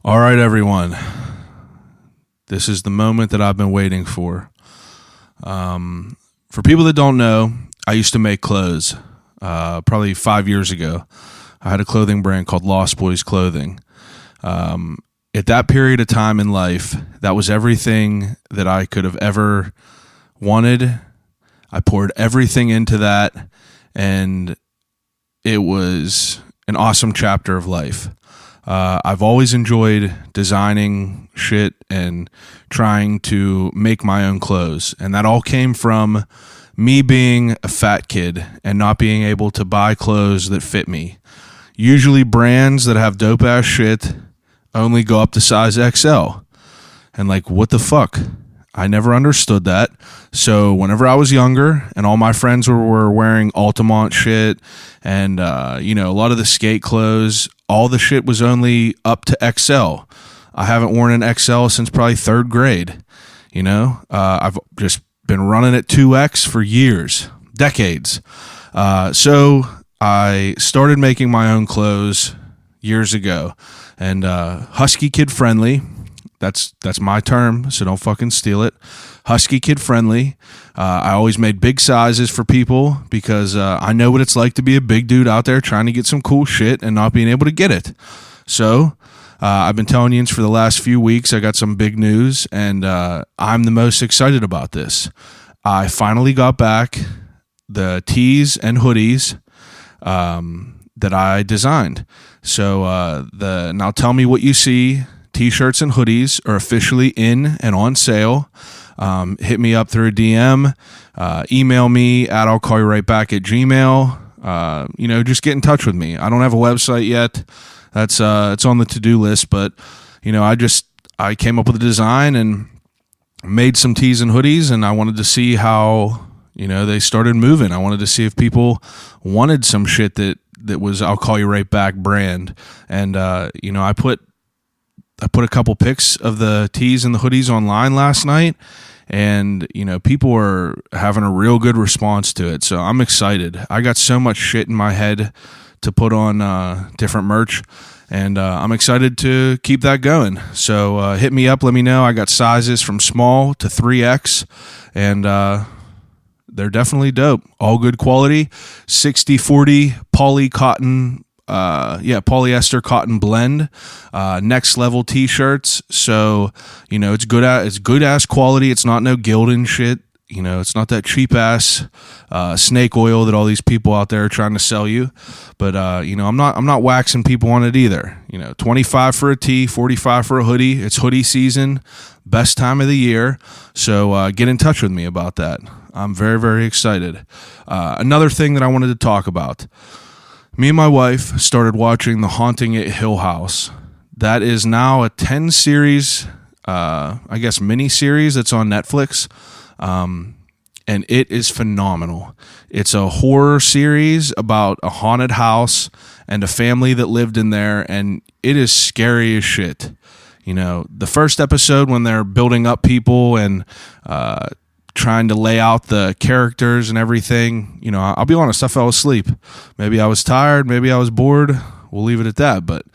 All right, everyone. This is the moment that I've been waiting for. For people that don't know, I used to make clothes probably 5 years ago. I had a clothing brand called Lost Boys Clothing. At that period of time in life, that was everything that I could have ever wanted. I poured everything into that, and it was an awesome chapter of life. I've always enjoyed designing shit and trying to make my own clothes. And that all came from me being a fat kid and not being able to buy clothes that fit me. Usually brands that have dope ass shit only go up to size XL. And like, what the fuck? I never understood that. So whenever I was younger and all my friends were wearing Altamont shit and, a lot of the skate clothes, all the shit was only up to XL. I haven't worn an XL since probably third grade. I've just been running at 2X for years, decades. So I started making my own clothes years ago, and husky kid friendly. That's my term, so don't fucking steal it. Husky kid friendly. I always made big sizes for people because I know what it's like to be a big dude out there trying to get some cool shit and not being able to get it. So I've been telling you for the last few weeks I got some big news, and I'm the most excited about this. I finally got back the tees and hoodies that I designed. So now tell me what you see. T-shirts and hoodies are officially in and on sale. Hit me up through a DM. Email me at I'll call you right back at Gmail. Just get in touch with me. I don't have a website yet. That's it's on the to-do list, but I came up with a design and made some tees and hoodies, and I wanted to see how they started moving. I wanted to see if people wanted some shit that was I'll call you right back brand, and I put a couple pics of the tees and the hoodies online last night, and people are having a real good response to it. So I'm excited. I got so much shit in my head to put on different merch, and I'm excited to keep that going. So hit me up, let me know. I got sizes from small to 3X, and they're definitely dope. All good quality. 60-40 poly cotton. Polyester cotton blend, next level t-shirts. So, it's good ass quality. It's not no Gildan shit. It's not that cheap ass, snake oil that all these people out there are trying to sell you. But, I'm not waxing people on it either. 25 for a tee, 45 for a hoodie. It's hoodie season, best time of the year. So, get in touch with me about that. I'm very, very excited. Another thing that I wanted to talk about. Me and my wife started watching The Haunting at Hill House. That is now a 10-series, mini-series that's on Netflix, and it is phenomenal. It's a horror series about a haunted house and a family that lived in there, and it is scary as shit. The first episode when they're building up people and trying to lay out the characters and everything, I'll be honest, I fell asleep. Maybe I was tired, maybe I was bored. We'll leave it at that. But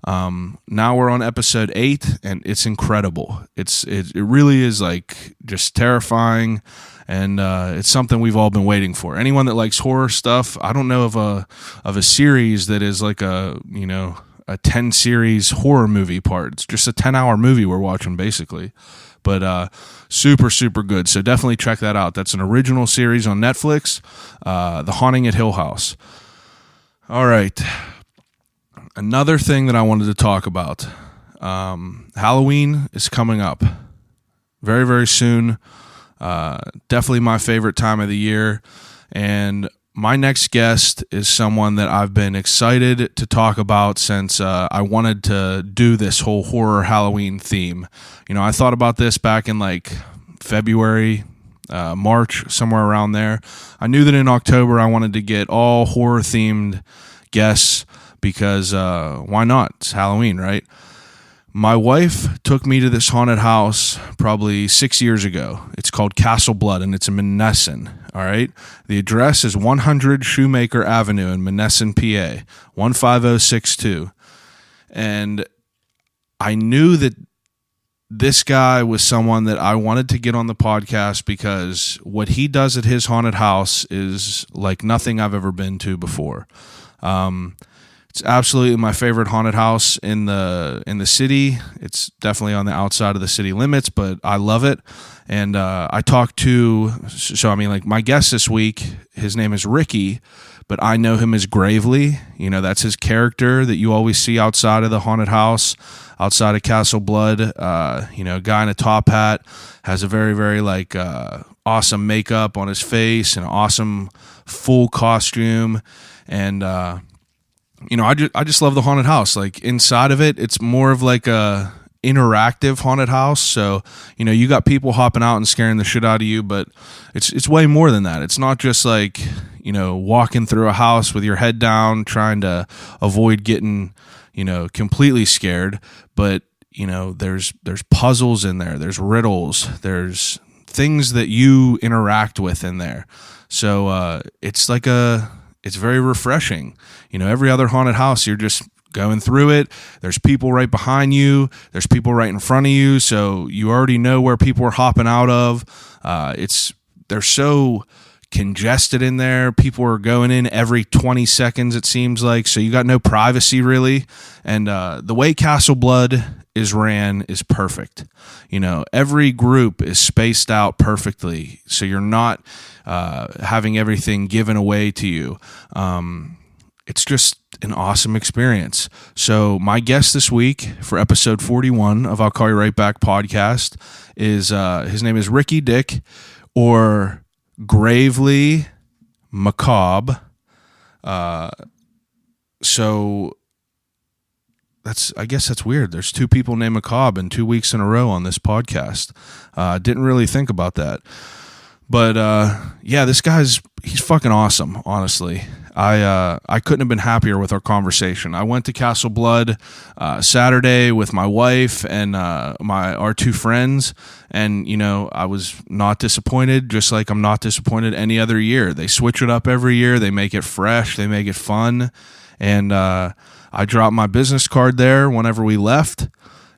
now we're on episode 8, and it's incredible. It really is like just terrifying, and it's something we've all been waiting for. Anyone that likes horror stuff, I don't know of a series that is like a 10-series horror movie part. It's just a 10-hour movie we're watching basically. But super, super good. So definitely check that out. That's an original series on Netflix, The Haunting at Hill House. All right. Another thing that I wanted to talk about. Halloween is coming up very, very soon. Definitely my favorite time of the year. And my next guest is someone that I've been excited to talk about since I wanted to do this whole horror Halloween theme. I thought about this back in like February, March, somewhere around there. I knew that in October I wanted to get all horror-themed guests because why not? It's Halloween, right? My wife took me to this haunted house probably 6 years ago. It's called Castle Blood, and it's in Monessen, all right? The address is 100 Shoemaker Avenue in Monessen, PA, 15062. And I knew that this guy was someone that I wanted to get on the podcast because what he does at his haunted house is like nothing I've ever been to before. It's absolutely my favorite haunted house in the city. It's definitely on the outside of the city limits, but I love it. And I talked to, so I mean, like my guest this week, his name is Ricky, but I know him as Gravely. You know, that's his character that you always see outside of the haunted house, outside of Castle Blood. You know, guy in a top hat, has a very, very like awesome makeup on his face, an awesome full costume, and you know, I just love the haunted house. Like inside of it, it's more of like a interactive haunted house. So, you know, you got people hopping out and scaring the shit out of you, but it's way more than that. It's not just like, you know, walking through a house with your head down, trying to avoid getting, you know, completely scared. But, you know, there's puzzles in there, there's riddles, there's things that you interact with in there. So it's like it's very refreshing. You know, every other haunted house, you're just going through it. There's people right behind you. There's people right in front of you. So you already know where people are hopping out of. They're so congested in there. People are going in every 20 seconds, it seems like. So you got no privacy really. And the way Castle Blood is ran is perfect. You know, every group is spaced out perfectly. So you're not having everything given away to you. It's just an awesome experience. So my guest this week for episode 41 of I'll Call You Right Back podcast is his name is Ricky Dick, or Gravely MacCabre. So I guess that's weird. There's two people named MacCabre in 2 weeks in a row on this podcast. Didn't really think about that. But yeah, this he's fucking awesome, honestly. I couldn't have been happier with our conversation. I went to Castle Blood Saturday with my wife and our two friends, and you know, I was not disappointed, just like I'm not disappointed any other year. They switch it up every year. They make it fresh. They make it fun. And I dropped my business card there whenever we left.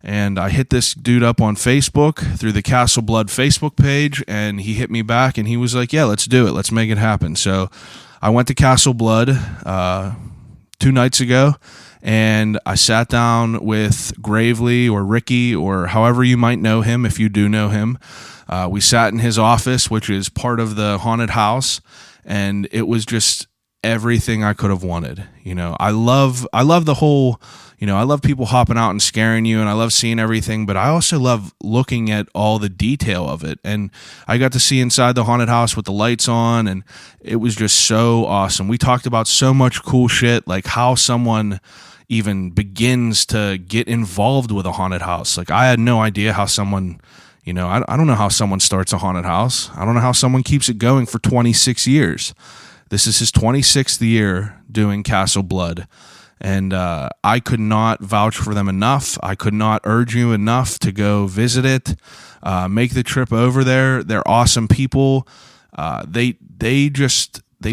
And I hit this dude up on Facebook through the Castle Blood Facebook page, and he hit me back, and he was like, yeah, let's do it. Let's make it happen. So I went to Castle Blood 2 nights ago, and I sat down with Gravely, or Ricky, or however you might know him if you do know him. We sat in his office, which is part of the haunted house, and it was just everything I could have wanted. You know, I love the whole... You know, I love people hopping out and scaring you, and I love seeing everything, but I also love looking at all the detail of it. And I got to see inside the haunted house with the lights on, and it was just so awesome. We talked about so much cool shit, like how someone even begins to get involved with a haunted house. Like, I had no idea how someone, you know, I don't know how someone starts a haunted house. I don't know how someone keeps it going for 26 years. This is his 26th year doing Castle Blood. And I could not vouch for them enough. I could not urge you enough to go visit it. Make the trip over there. They're awesome people. They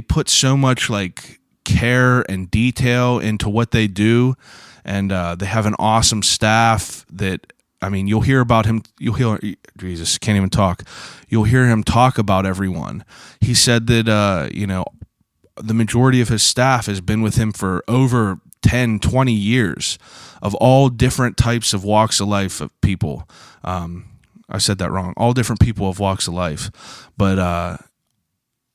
put so much like care and detail into what they do, and they have an awesome staff that, I mean, you'll hear about him. Jesus, can't even talk. You'll hear him talk about everyone. He said that you know, the majority of his staff has been with him for over 10, 20 years, of all different types of walks of life of people. I said that wrong. All different people of walks of life. But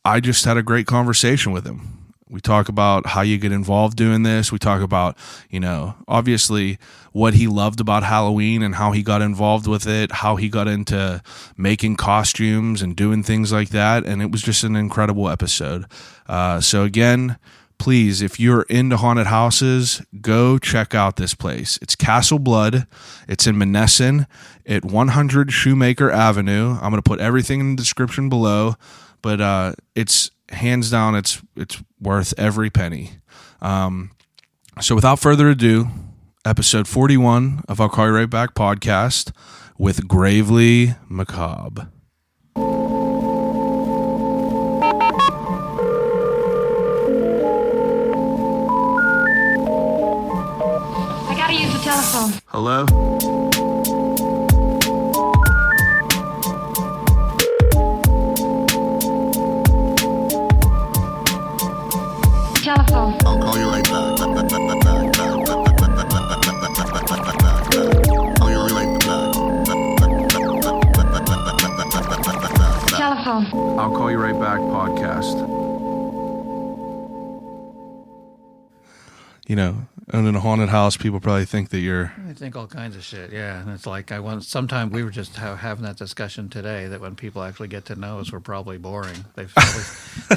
I just had a great conversation with him. We talk about how you get involved doing this. We talk about, you know, obviously what he loved about Halloween and how he got involved with it, how he got into making costumes and doing things like that. And it was just an incredible episode. So again, please, if you're into haunted houses, go check out this place. It's Castle Blood. It's in Monessen at 100 Shoemaker Avenue. I'm going to put everything in the description below, but it's hands down, it's worth every penny. So without further ado, episode 41 of I'll Call You Right Back podcast with Gravely MacCabre. I gotta use the telephone. Hello? Telephone. I'll call you right back. Call you right back. Telephone. I'll call you right back podcast. You know, owning a haunted house, people probably think that you're... I think all kinds of shit, yeah. And it's like, sometimes we were just having that discussion today that when people actually get to know us, we're probably boring. They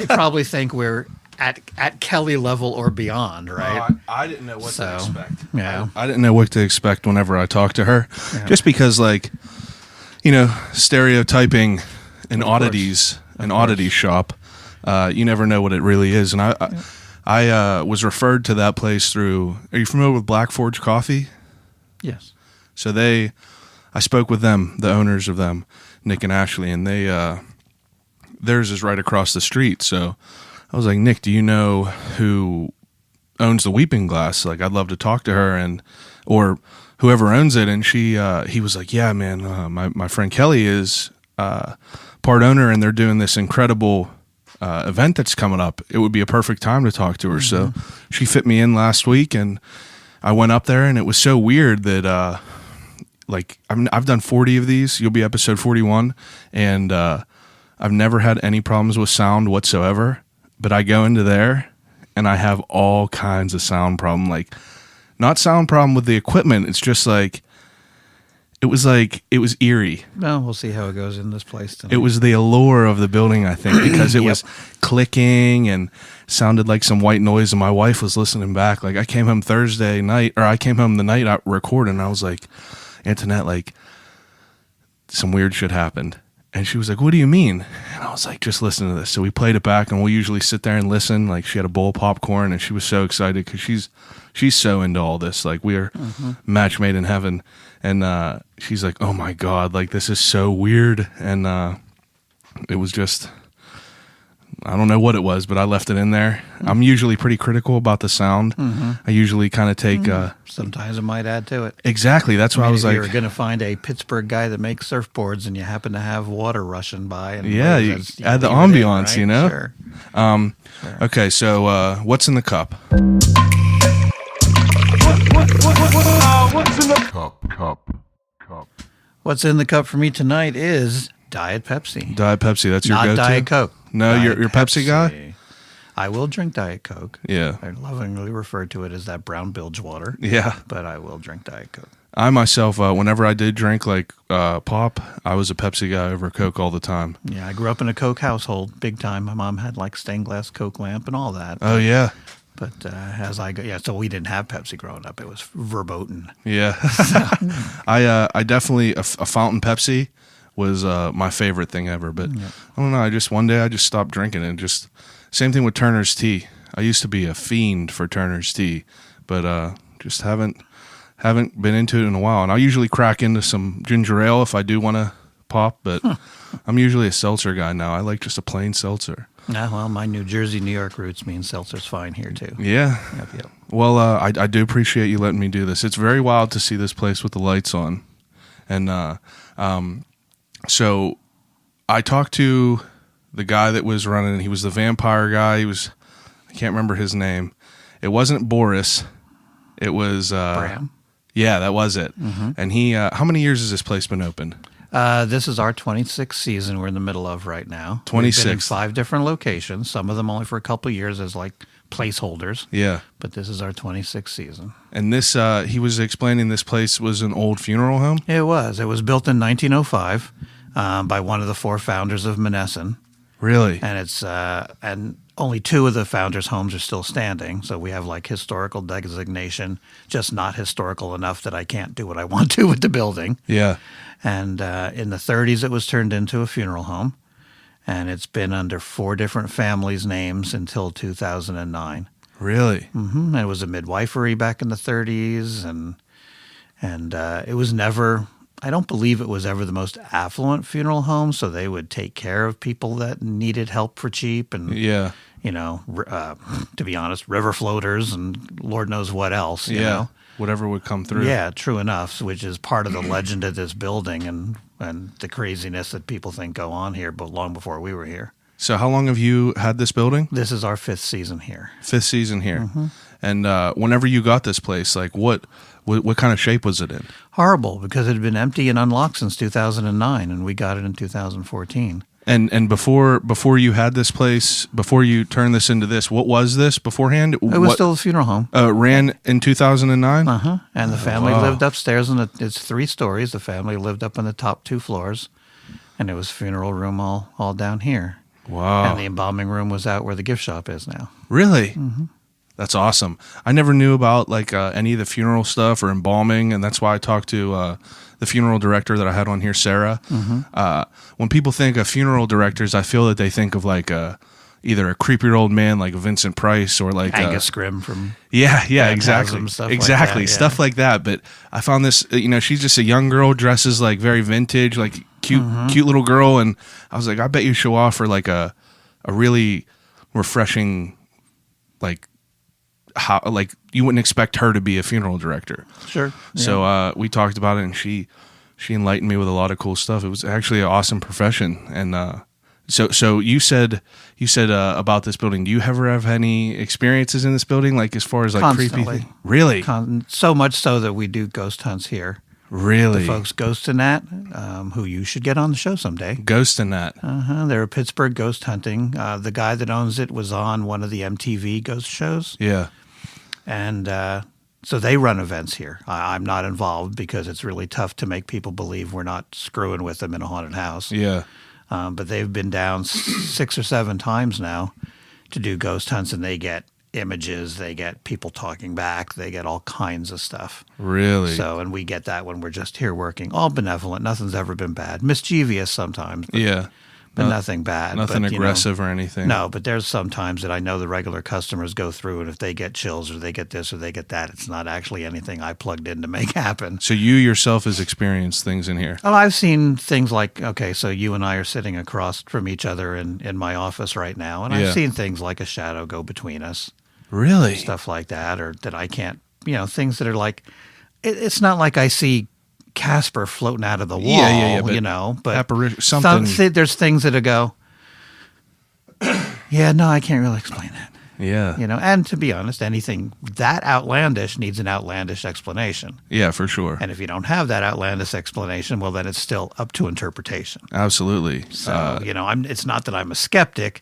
probably think we're at Kelly level or beyond, right? I didn't know what to expect. Yeah. I didn't know what to expect whenever I talked to her. Yeah. Just because, like, you know, stereotyping and oddities, an oddity shop, you never know what it really is. And I was referred to that place through... Are you familiar with Black Forge Coffee? Yes. So I spoke with them, the owners of them, Nick and Ashley, and theirs is right across the street. So I was like, Nick, do you know who owns the Weeping Glass? Like, I'd love to talk to her or whoever owns it. And he was like, yeah, man, my friend Kelly is part owner, and they're doing this incredible event that's coming up. It would be a perfect time to talk to her. So she fit me in last week, and I went up there, and it was so weird that I've done 40 of these. You'll be episode 41, and I've never had any problems with sound whatsoever. But I go into there, and I have all kinds of sound problem. Like, not sound problem with the equipment. It's just like it was eerie. Well, we'll see how it goes in this place tonight. It was the allure of the building, I think, because it was clicking and sounded like some white noise, and my wife was listening back. Like, I came home Thursday night, or I came home the night I recorded, and I was like, Antoinette, like, some weird shit happened. And she was like, what do you mean? And I was like, just listen to this. So we played it back, and we'll usually sit there and listen. Like, she had a bowl of popcorn, and she was so excited because she's so into all this. Like, we are match made in heaven. And she's like, oh my God, like, this is so weird. And it was just, I don't know what it was, but I left it in there. I'm usually pretty critical about the sound. I usually kind of take... Sometimes it might add to it. Exactly. That's why I was like... If you're going to find a Pittsburgh guy that makes surfboards and you happen to have water rushing by. And yeah, you add the ambiance, right? you know? Sure. Sure. Okay, so what's in the cup? What's in the cup? What's in the cup for me tonight is Diet Pepsi. Diet Pepsi, that's your Not go-to? Diet Coke. No, Diet you're Pepsi guy? I will drink Diet Coke. Yeah. I lovingly refer to it as that brown bilge water. Yeah. But I will drink Diet Coke. I myself, whenever I did drink like pop, I was a Pepsi guy over Coke all the time. Yeah, I grew up in a Coke household, big time. My mom had like stained glass Coke lamp and all that. Oh, yeah. But as I go, so we didn't have Pepsi growing up. It was verboten. Yeah. I definitely, a fountain Pepsi was my favorite thing ever. But I don't know, one day I just stopped drinking it. Just same thing with Turner's tea. I used to be a fiend for Turner's tea, but just haven't been into it in a while. And I usually crack into some ginger ale if I do want to pop, but I'm usually a seltzer guy now. I like just a plain seltzer. Yeah, well, my New Jersey, New York roots mean seltzer's fine here too. Yeah. Yep. Well, I do appreciate you letting me do this. It's very wild to see this place with the lights on. And so I talked to the guy that was running. He was the vampire guy. I can't remember his name. It wasn't Boris. It was Bram. Yeah, that was it. And he, how many years has this place been open? This is our 26th season we're in the middle of right now. 26. We've been in 5 different locations, some of them only for a couple of years as like placeholders. Yeah. But this is our 26th season. And this, he was explaining this place was an old funeral home? It was. It was built in 1905 by one of the 4 founders of Monessen. Really? And it's and only 2 of the founders' homes are still standing. So we have like historical designation, just not historical enough that I can't do what I want to with the building. Yeah. And in the 30s, it was turned into a funeral home. And it's been under 4 different families' names until 2009. Really? And it was a midwifery back in the 30s. And it was never... I don't believe it was ever the most affluent funeral home, so they would take care of people that needed help for cheap and, Yeah. you know, to be honest, river floaters and Lord knows what else, you know. whatever would come through. Yeah, true enough, which is part of the legend of this building and the craziness that people think go on here, but long before we were here. So how long have you had this building? This is our 5th season here. 5th season here. And whenever you got this place, like what kind of shape was it in? Horrible, because it had been empty and unlocked since 2009, and we got it in 2014. And before you had this place, before you turned this into this, what was this beforehand? It was still a funeral home. Ran in 2009? And the family wow. lived upstairs, and it's 3 stories. The family lived up on the top 2 floors, and it was funeral room all down here. Wow. And the embalming room was out where the gift shop is now. Really? That's awesome. I never knew about like any of the funeral stuff or embalming, and that's why I talked to the funeral director that I had on here, Sarah. When people think of funeral directors, I feel that they think of like either a creepy old man like Vincent Price or like Angus Scrimm from exactly, stuff exactly, like that, stuff like that. But I found this, she's just a young girl, dresses like very vintage, like cute little girl, and I was like, I bet you she'll offer like a really refreshing, like how like you wouldn't expect her to be a funeral director. Sure. Yeah. So we talked about it, and she enlightened me with a lot of cool stuff. It was actually an awesome profession. And so you said about this building. Do you ever have any experiences in this building, like as far as like Constantly. creepy things? Really? So much so that we do ghost hunts here. Really? The folks Ghost and Nat, who you should get on the show someday. Ghost and Nat. They're Pittsburgh ghost hunting. The guy that owns it was on one of the MTV ghost shows. Yeah. And so they run events here. I'm not involved because it's really tough to make people believe we're not screwing with them in a haunted house. Yeah. But they've been down 6 or 7 times now to do ghost hunts, and they get images, they get people talking back, they get all kinds of stuff. Really? So, and we get that when we're just here working. All benevolent. Nothing's ever been bad. Mischievous sometimes. But nothing bad. Nothing but, aggressive or anything. No, but there's some times that I know the regular customers go through, and if they get chills or they get this or they get that, it's not actually anything I plugged in to make happen. So you yourself has experienced things in here. Well, I've seen things like, okay, so you and I are sitting across from each other in my office right now, and I've seen things like a shadow go between us. Really? Stuff like that, or that I can't, things that are like, it's not like I see Casper floating out of the wall, but apparition, something. There's things that go, yeah, no, I can't really explain that. Yeah. And to be honest, anything that outlandish needs an outlandish explanation. Yeah, for sure. And if you don't have that outlandish explanation, well, then it's still up to interpretation. Absolutely. So, it's not that I'm a skeptic.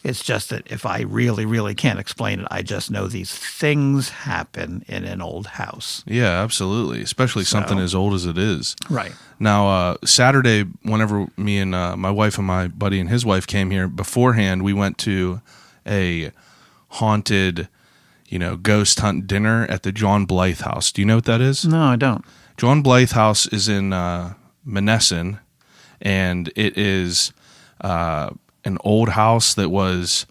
It's just that if I really, really can't explain it, I just know these things happen in an old house. Yeah, absolutely. Especially something as old as it is. Right. Now, Saturday, whenever me and my wife and my buddy and his wife came here, beforehand, we went to a haunted, ghost hunt dinner at the John Blythe House. Do you know what that is? No, I don't. John Blythe House is in Menneson, and it is an old house that was,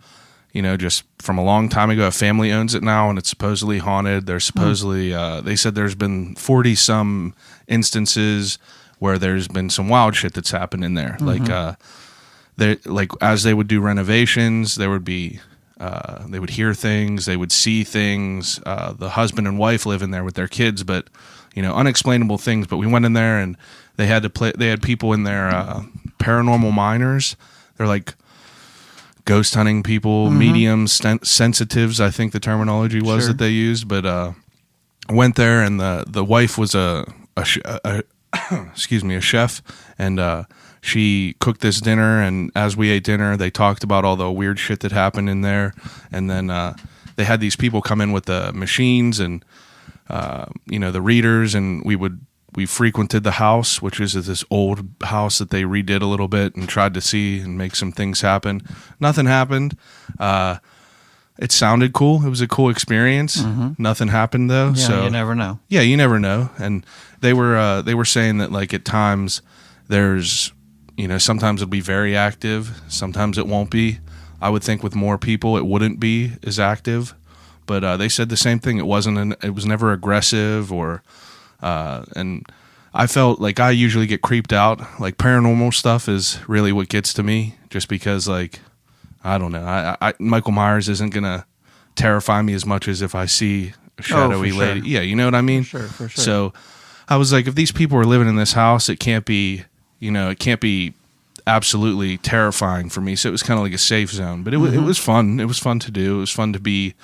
just from a long time ago. A family owns it now, and it's supposedly haunted. There's supposedly, they said there's been 40-some instances where there's been some wild shit that's happened in there. Like as they would do renovations, there would be, they would hear things, they would see things. The husband and wife live in there with their kids, but unexplainable things. But we went in there, and they had people in there, paranormal miners. They're like ghost hunting people, mediums, sensitives, I think the terminology was that they used. But I went there, and the wife was a chef, and she cooked this dinner. And as we ate dinner, they talked about all the weird shit that happened in there. And then they had these people come in with the machines and the readers, and we frequented the house, which is this old house that they redid a little bit and tried to see and make some things happen. Nothing happened. It sounded cool. It was a cool experience. Nothing happened though. Yeah, so you never know. Yeah, you never know. And they were saying that like at times there's, sometimes it'll be very active, sometimes it won't be. I would think with more people it wouldn't be as active. But they said the same thing. It was never aggressive or. And I felt like I usually get creeped out. Like paranormal stuff is really what gets to me, just because like, I don't know. Michael Myers isn't going to terrify me as much as if I see shadowy sure. lady. Yeah, you know what I mean? For sure. So I was like, if these people are living in this house, it can't be, it can't be absolutely terrifying for me. So it was kind of like a safe zone, but it was fun. It was fun to do. It was fun to be,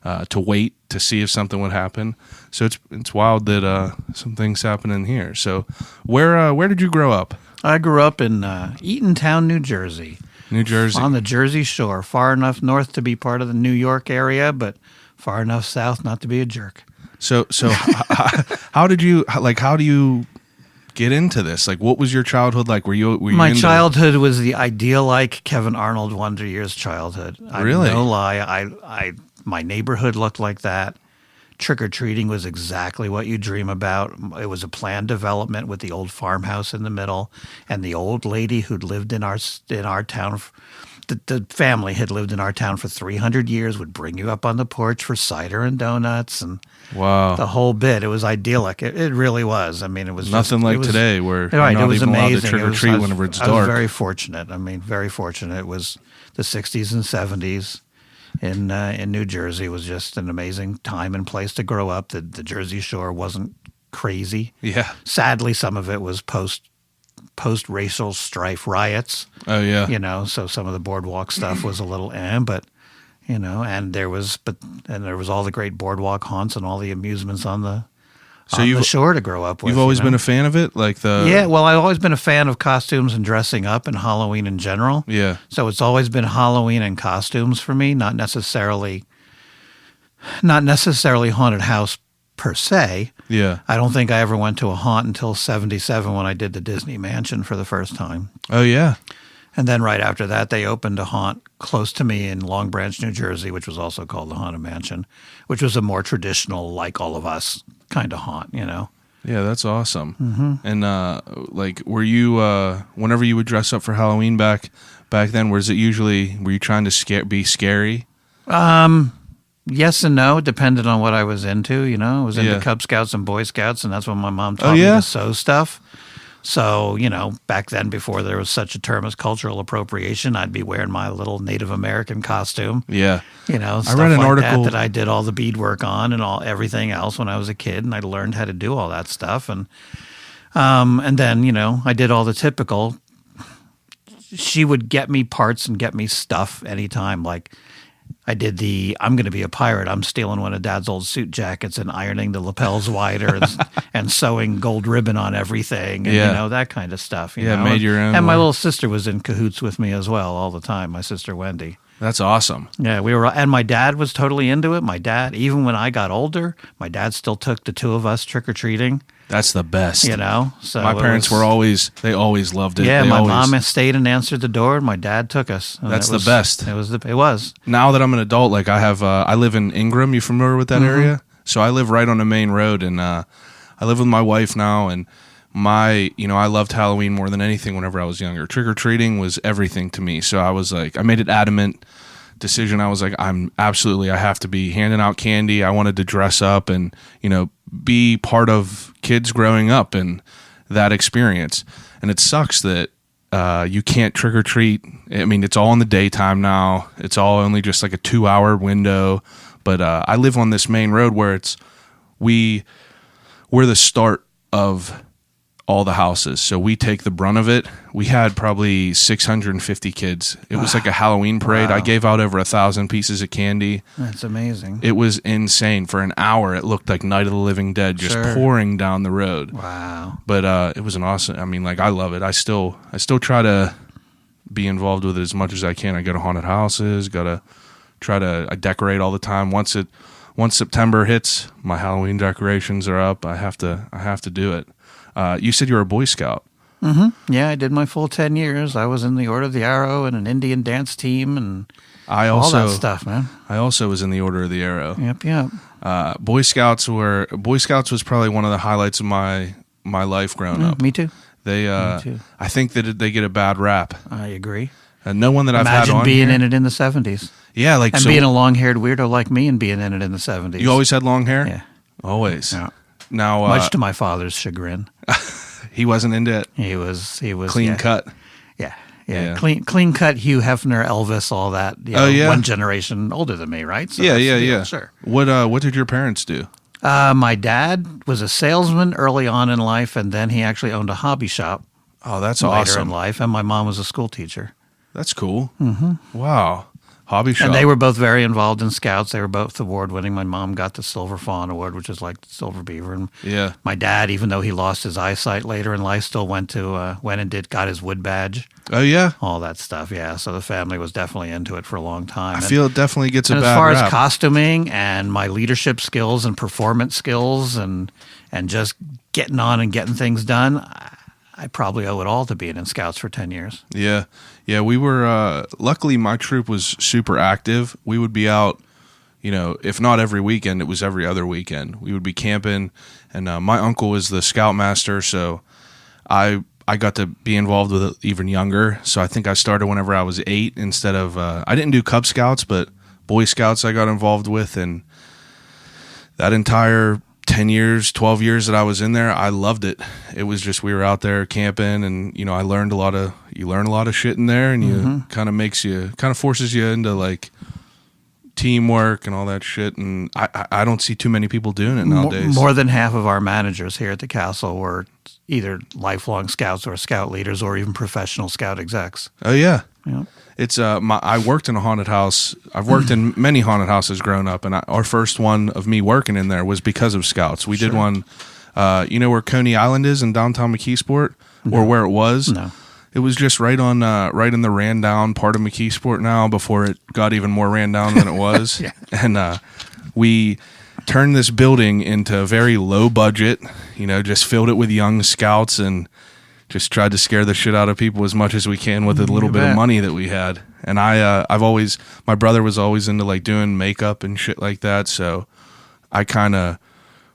to wait to see if something would happen. So it's wild that some things happen in here. So where did you grow up? I grew up in Eatontown, New Jersey. New Jersey. On the Jersey Shore, far enough north to be part of the New York area, but far enough south not to be a jerk. So how do you get into this? Like, what was your childhood like? Were you My into childhood was the ideal, like Kevin Arnold Wonder Years childhood. Really? No lie. My neighborhood looked like that. Trick-or-treating was exactly what you dream about. It was a planned development with the old farmhouse in the middle, and the old lady who'd lived in our town. The family had lived in our town for 300 years, would bring you up on the porch for cider and donuts and Wow. the whole bit. It was idyllic. It really was. I mean, it was Nothing like today where you're right. not It was even allowed to amazing. trick or treat whenever it's dark. I was very fortunate. I mean, very fortunate. It was the 60s and 70s in New Jersey. It was just an amazing time and place to grow up. The Jersey Shore wasn't crazy. Yeah. Sadly, some of it was post-racial strife riots. Oh yeah. So some of the boardwalk stuff was a little but and there was all the great boardwalk haunts and all the amusements on the shore to grow up with. You've always been a fan of it, like Yeah, well, I've always been a fan of costumes and dressing up and Halloween in general. Yeah. So it's always been Halloween and costumes for me, not necessarily haunted house per se. Yeah. I don't think I ever went to a haunt until 77 when I did the Disney Mansion for the first time. Oh yeah. And then right after that, they opened a haunt close to me in Long Branch, New Jersey, which was also called the Haunted Mansion, which was a more traditional, like All of Us kind of haunt, Yeah, that's awesome. Mm-hmm. And like, were you whenever you would dress up for Halloween back then? Were you trying to be scary? Yes and no, depended on what I was into. I was into Yeah. Cub Scouts and Boy Scouts, and that's when my mom taught me yeah? to sew stuff. So, back then, before there was such a term as cultural appropriation, I'd be wearing my little Native American costume. Yeah. Stuff I read an like article that I did all the beadwork on and everything else when I was a kid, and I learned how to do all that stuff. And then, I did all the typical. She would get me parts and get me stuff anytime, like I did I'm going to be a pirate. I'm stealing one of Dad's old suit jackets and ironing the lapels wider and sewing gold ribbon on everything and, that kind of stuff. Yeah, made your own And my way. little sister was in cahoots with me as well all the time, my sister Wendy. That's awesome. Yeah, we were, and my dad was totally into it. My dad, even when I got older, my dad still took the two of us trick-or-treating. That's the best. So my parents they always loved it. Yeah, They my always, mom stayed and answered the door, and my dad took us. And That's the best. It was. Now that I'm an adult, like I live in Ingram. You familiar with that area? So I live right on the main road, and I live with my wife now, and I loved Halloween more than anything whenever I was younger. Trick-or-treating was everything to me. So I was like, I made it adamant decision. I was like, I have to be handing out candy. I wanted to dress up and, be part of kids growing up and that experience. And it sucks that you can't trick or treat. I mean, it's all in the daytime now. It's all only just like a 2-hour window. But I live on this main road where we're the start of all the houses. So we take the brunt of it. We had probably 650 kids. It was like a Halloween parade. Wow. I gave out over 1,000 pieces of candy. That's amazing. It was insane. For an hour, it looked like Night of the Living Dead just Sure. pouring down the road. Wow. But it was an awesome. I mean, like, I love it. I still try to be involved with it as much as I can. I go to haunted houses. I decorate all the time. Once September hits, my Halloween decorations are up. I have to do it. You said you were a Boy Scout. Mm-hmm. Yeah, I did my full 10 years. I was in the Order of the Arrow and an Indian dance team and all that stuff, man. I also was in the Order of the Arrow. Yep. Boy Scouts was probably one of the highlights of my life growing up. Me too. Me too. I think that they get a bad rap. I agree. And no one that I've had on Imagine being here. in it in the 70s. Yeah, like And so being a long-haired weirdo like me and being in it in the 70s. you always had long hair? Yeah. Always. Yeah. Now Much to my father's chagrin. he wasn't into it. He was Clean yeah. cut. Yeah. Yeah. Clean cut Hugh Hefner, Elvis, all that. You know, Oh, yeah? one generation older than me, right? So Yeah, that's yeah, the deal, yeah. Sure. What did your parents do? My dad was a salesman early on in life, and then he actually owned a hobby shop Oh, that's later awesome. in life. And my mom was a school teacher. That's cool. Mm-hmm. Wow. Hobby shop. And they were both very involved in scouts. They were both award winning. My mom got the Silver Fawn Award, which is like the Silver Beaver. And Yeah. my dad, even though he lost his eyesight later in life, still went and got his wood badge, Oh, yeah. all that stuff. Yeah, so the family was definitely into it for a long time. I feel it definitely gets a And bad as far rap. as costuming and my leadership skills and performance skills and just getting on and getting things done, I probably owe it all to being in Scouts for 10 years. Yeah. Yeah, we were luckily my troop was super active. We would be out, you know, if not every weekend, it was every other weekend. We would be camping, and my uncle was the scoutmaster, so I got to be involved with it even younger. So I think I started whenever I was 8 instead of I didn't do Cub Scouts, but Boy Scouts I got involved with, and that entire 10 years, 12 years that I was in there, I loved it. It was just, we were out there camping, and, you know, you learn a lot of shit in there, and you kind of forces you into like teamwork and all that shit. And I don't see too many people doing it nowadays. More than half of our managers here at the castle were either lifelong scouts or scout leaders or even professional scout execs. Oh yeah. Yeah. It's I worked in a haunted house. I've worked in many haunted houses growing up, and our first one of me working in there was because of scouts. We did one, you know where Coney Island is in downtown McKeesport, or where it was. No. It was just right on, right in the ran down part of McKeesport now, before it got even more ran down than it was. Yeah. And we turned this building into a very low budget. You know, just filled it with young scouts and just tried to scare the shit out of people as much as we can with the little bit of money that we had. And my brother was always into like doing makeup and shit like that. So I kind of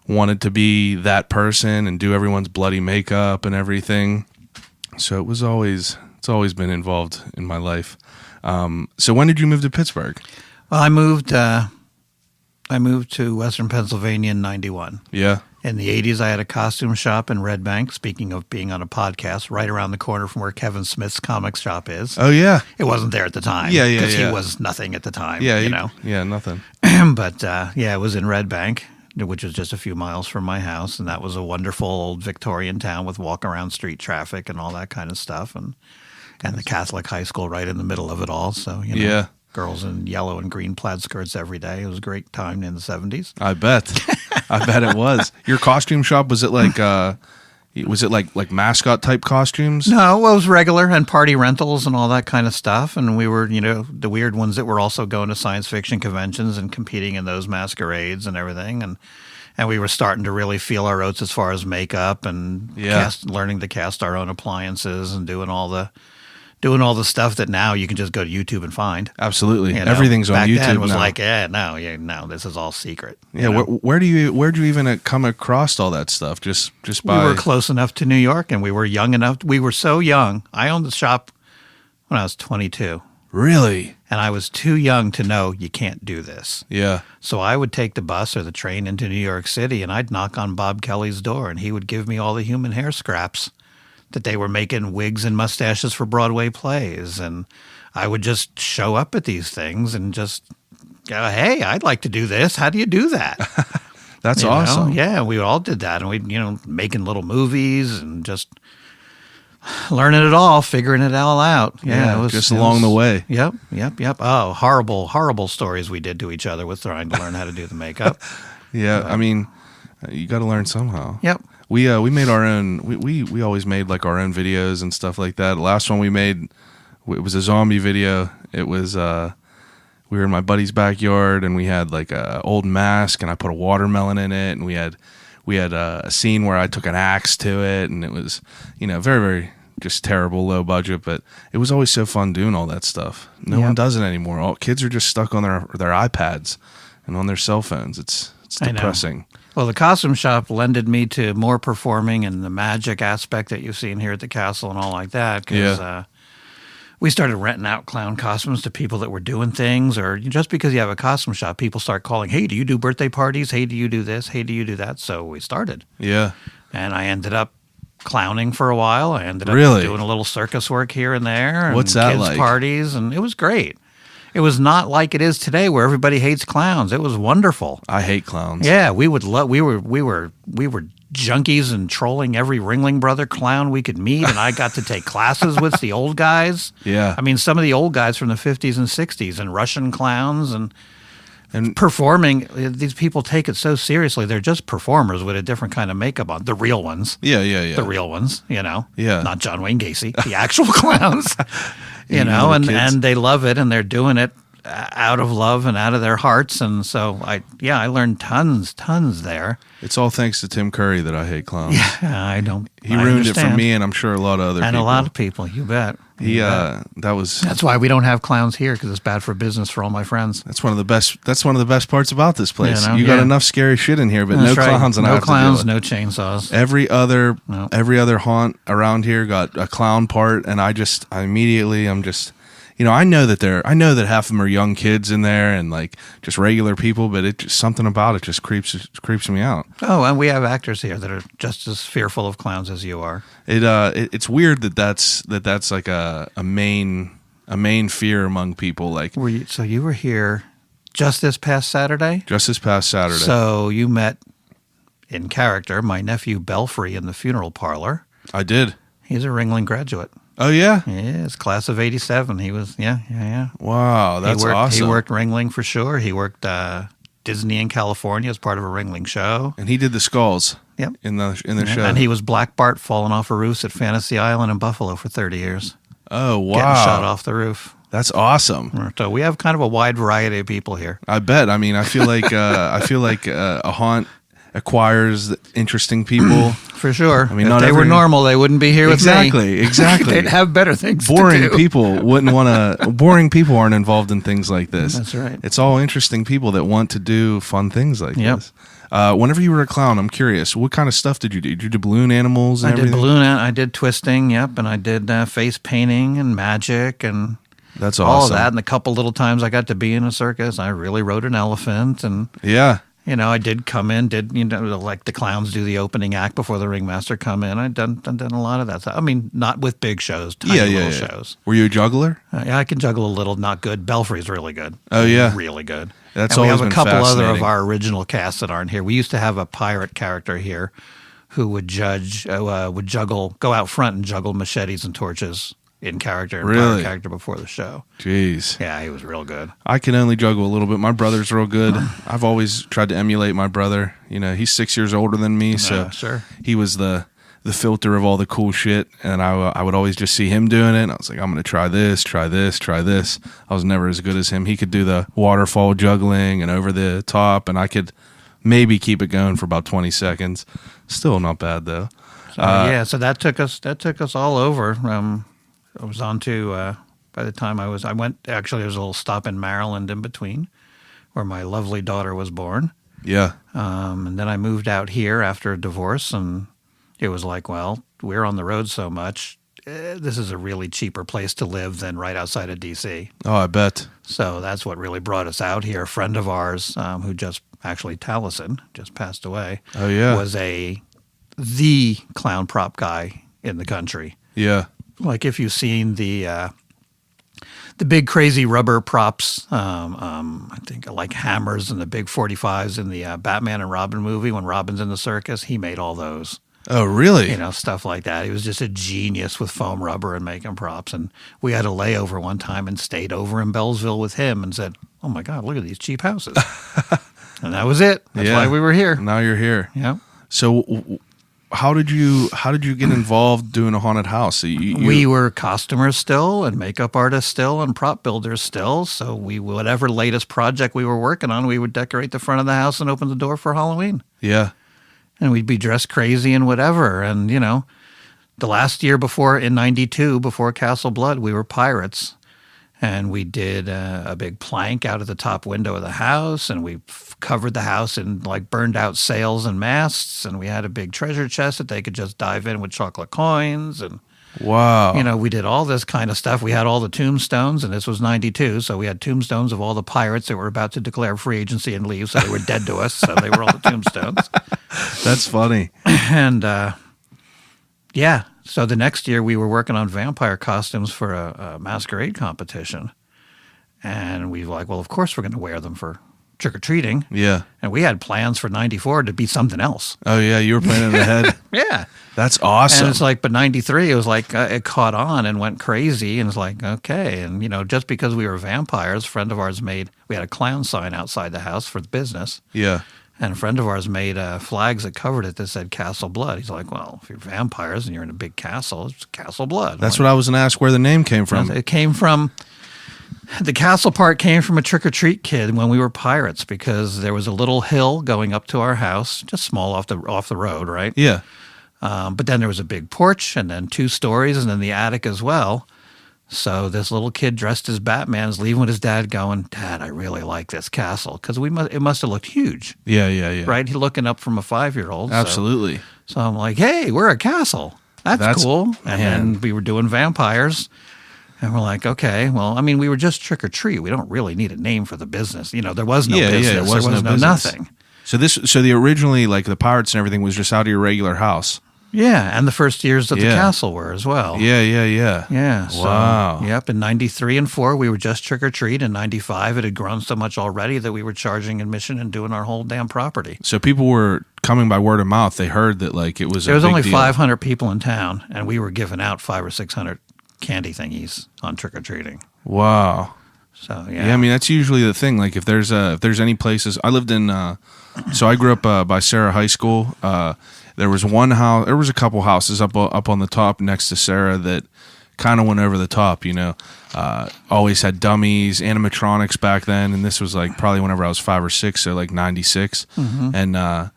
wanted to be that person and do everyone's bloody makeup and everything. So it's always been involved in my life. So when did you move to Pittsburgh? Well, I moved to Western Pennsylvania in 91. Yeah. In the 80s, I had a costume shop in Red Bank, speaking of being on a podcast, right around the corner from where Kevin Smith's comic shop is. Oh, yeah. It wasn't there at the time. Yeah, yeah, Because yeah. he was nothing at the time, Yeah, you know. Yeah, nothing. But, it was in Red Bank, which was just a few miles from my house, and that was a wonderful old Victorian town with walk-around street traffic and all that kind of stuff, and the Catholic high school right in the middle of it all, so, you know. Yeah. Girls in yellow and green plaid skirts every day. It was a great time in the 70s. I bet. I bet it was. Your costume shop, was it like mascot type costumes? No, well, it was regular and party rentals and all that kind of stuff. And we were, you know, the weird ones that were also going to science fiction conventions and competing in those masquerades and everything. And we were starting to really feel our oats as far as makeup and learning to cast our own appliances and doing all the stuff that now you can just go to YouTube and find. Absolutely. You know, Everything's on back YouTube then it was now. like, no, this is all secret. Yeah, you know? where'd you even come across all that stuff? Just by We were close enough to New York, and we were young enough. We were so young. I owned the shop when I was 22, Really? and I was too young to know you can't do this. Yeah. So I would take the bus or the train into New York City, and I'd knock on Bob Kelly's door, and he would give me all the human hair scraps that they were making wigs and mustaches for Broadway plays. And I would just show up at these things and just go, hey, I'd like to do this. How do you do that? That's You know? awesome. Yeah, we all did that. And we, making little movies and just learning it all, figuring it all out. Yeah, it was just along the way. Yep. Oh, horrible stories we did to each other with trying to learn how to do the makeup. Yeah, I mean, you got to learn somehow. Yep. We made our own. We always made like our own videos and stuff like that. The last one we made, it was a zombie video. It was we were in my buddy's backyard, and we had like a old mask, and I put a watermelon in it, and we had a scene where I took an axe to it, and it was very, very just terrible, low budget, but it was always so fun doing all that stuff. No one does it anymore. All kids are just stuck on their iPads and on their cell phones. It's I know. depressing. Well, the costume shop lended me to more performing and the magic aspect that you've seen here at the castle and all like that. Because we started renting out clown costumes to people that were doing things, or just because you have a costume shop, people start calling, hey, do you do birthday parties? Hey, do you do this? Hey, do you do that? So we started. Yeah. And I ended up clowning for a while. I ended up Really? doing a little circus work here and there. And What's that kids like? parties, and it was great. It was not like it is today, where everybody hates clowns. It was wonderful. I hate clowns. Yeah, we would love. We were junkies and trolling every Ringling Brother clown we could meet, and I got to take classes with the old guys. Yeah. I mean, some of the old guys from the 50s and 60s, and Russian clowns, and And performing. These people take it so seriously. They're just performers with a different kind of makeup on. The real ones. yeah. The real ones, Yeah. not John Wayne Gacy, the actual clowns, You know, the kids. and they love it, and they're doing it out of love and out of their hearts. And so I learned tons there. It's all thanks to Tim Curry that I hate clowns. I don't. He I ruined it for understand. me, and I'm sure a lot of other and people. a lot of people. You bet. He You bet. that was That's why we don't have clowns here, because it's bad for business for all my friends. that's one of the best parts about this place. You know, You got yeah. enough scary shit in here, but That's no right. clowns, and I no have clowns, to deal with it. no chainsaws. Every other No. haunt around here got a clown part, and I'm just I know that half of them are young kids in there and like just regular people, but it just something about it just creeps me out. Oh, and we have actors here that are just as fearful of clowns as you are. It's weird that's like a main fear among people, like So you were here just this past Saturday? just this past Saturday. So you met, in character, my nephew Belfry in the funeral parlor. I did. He's a Ringling graduate. Oh yeah. Yes, class of '87. He was, yeah. Wow, that's he worked, awesome. He worked Ringling for sure. He worked Disney in California as part of a Ringling show. And he did the skulls. Yep. In the show. And he was Black Bart falling off a roof at Fantasy Island in Buffalo for 30 years. Oh wow. Getting shot off the roof. That's awesome. So we have kind of a wide variety of people here. I bet. I mean, I feel like a haunt acquires interesting people. For sure. I mean, if not they were every- normal, they wouldn't be here with me. Exactly. They'd have better things to Boring do. people wouldn't want to. Boring people aren't involved in things like this. That's right. It's all interesting people that want to do fun things like Yep. this. Whenever you were a clown, I'm curious, what kind of stuff did you do? Did you do balloon animals and I did everything? balloon, I did twisting, yep, and I did face painting and magic and That's all of awesome. that. And a couple little times I got to be in a circus, I really rode an elephant. And, Yeah. I did come in, like the clowns do the opening act before the ringmaster come in. I'd done a lot of that stuff. I mean, not with big shows, tiny little shows. Were you a juggler? Yeah, I can juggle a little, not good. Belfry's really good. Oh, yeah. Really good. That's and we always have a been couple other of fascinating. our original casts that aren't here. We used to have a pirate character here who would go out front and juggle machetes and torches in character and Really? pirate character before the show. Jeez. Yeah, he was real good. I can only juggle a little bit. My brother's real good. I've always tried to emulate my brother. He's 6 years older than me, so Sure. he was the filter of all the cool shit, and I would always just see him doing it, and I was like, I'm going to try this. I was never as good as him. He could do the waterfall juggling and over the top, and I could maybe keep it going for about 20 seconds. Still not bad, though. So that took us all over. I was on to, by the time there was a little stop in Maryland in between where my lovely daughter was born. Yeah. And then I moved out here after a divorce, and it was like, well, we're on the road so much. This is a really cheaper place to live than right outside of D.C. Oh, I bet. So that's what really brought us out here. A friend of ours who Taliesin, just passed away. Oh, yeah. Was the clown prop guy in the country. Yeah. Like if you've seen the big crazy rubber props, I think like hammers and the big 45s in the Batman and Robin movie when Robin's in the circus, he made all those. Oh, really? Stuff like that. He was just a genius with foam rubber and making props. And we had a layover one time and stayed over in Bellsville with him and said, oh my God, look at these cheap houses. And that was it. That's Yeah. why we were here. Now you're here. Yeah. So how did you get involved doing a haunted house? So We were costumers still and makeup artists still and prop builders still. So whatever latest project we were working on, we would decorate the front of the house and open the door for Halloween. Yeah. And we'd be dressed crazy and whatever. And, the last year in 92, before Castle Blood, we were pirates. And we did a big plank out of the top window of the house, and we covered the house in like burned out sails and masts, and we had a big treasure chest that they could just dive in with chocolate coins. And, Wow. we did all this kind of stuff. We had all the tombstones, and this was 92, so we had tombstones of all the pirates that were about to declare free agency and leave, so they were dead to us, so they were all the tombstones. That's funny. And, Yeah. So the next year we were working on vampire costumes for a masquerade competition. And we were like, well, of course we're going to wear them for trick-or-treating. Yeah. And we had plans for 94 to be something else. Oh, yeah. You were planning ahead. Yeah. That's awesome. And it's like, but 93, it was like, it caught on and went crazy. And it's like, okay. And, just because we were vampires, a friend of ours we had a clown sign outside the house for the business. Yeah. And a friend of ours made flags that covered it that said Castle Blood. He's like, well, if you're vampires and you're in a big castle, it's Castle Blood. That's what I was going to ask where the name came from. It came from, the castle part came from a trick-or-treat kid when we were pirates, because there was a little hill going up to our house, just small off the road, right? Yeah. But then there was a big porch and then 2 stories and then the attic as well. So this little kid dressed as Batman is leaving with his dad going, Dad, I really like this castle. Because it must have looked huge. Yeah. Right? He's looking up from a 5-year-old. Absolutely. So I'm like, hey, we're a castle. That's cool. And then we were doing vampires. And we're like, okay, well, I mean, we were just trick or treat. We don't really need a name for the business. There was no business. Yeah, there was no business. nothing. So the originally, like the pirates and everything was just out of your regular house. Yeah, and the first years of the castle were as well. Yeah. Yeah. So, Wow. Yep. In 93 and 4, we were just trick or treat. In 95, it had grown so much already that we were charging admission and doing our whole damn property. So people were coming by word of mouth. They heard that like it was. There was a big only deal. 500 people in town, and we were giving out 500 or 600 candy thingies on trick or treating. Wow. So Yeah, I mean that's usually the thing. Like if there's any places, I lived in, so I grew up by Sarah High School. There was one house. There was a couple houses up on the top next to Sarah that kind of went over the top. Always had dummies, animatronics back then, and this was like probably whenever I was 5 or 6, so like 96. Mm-hmm. And I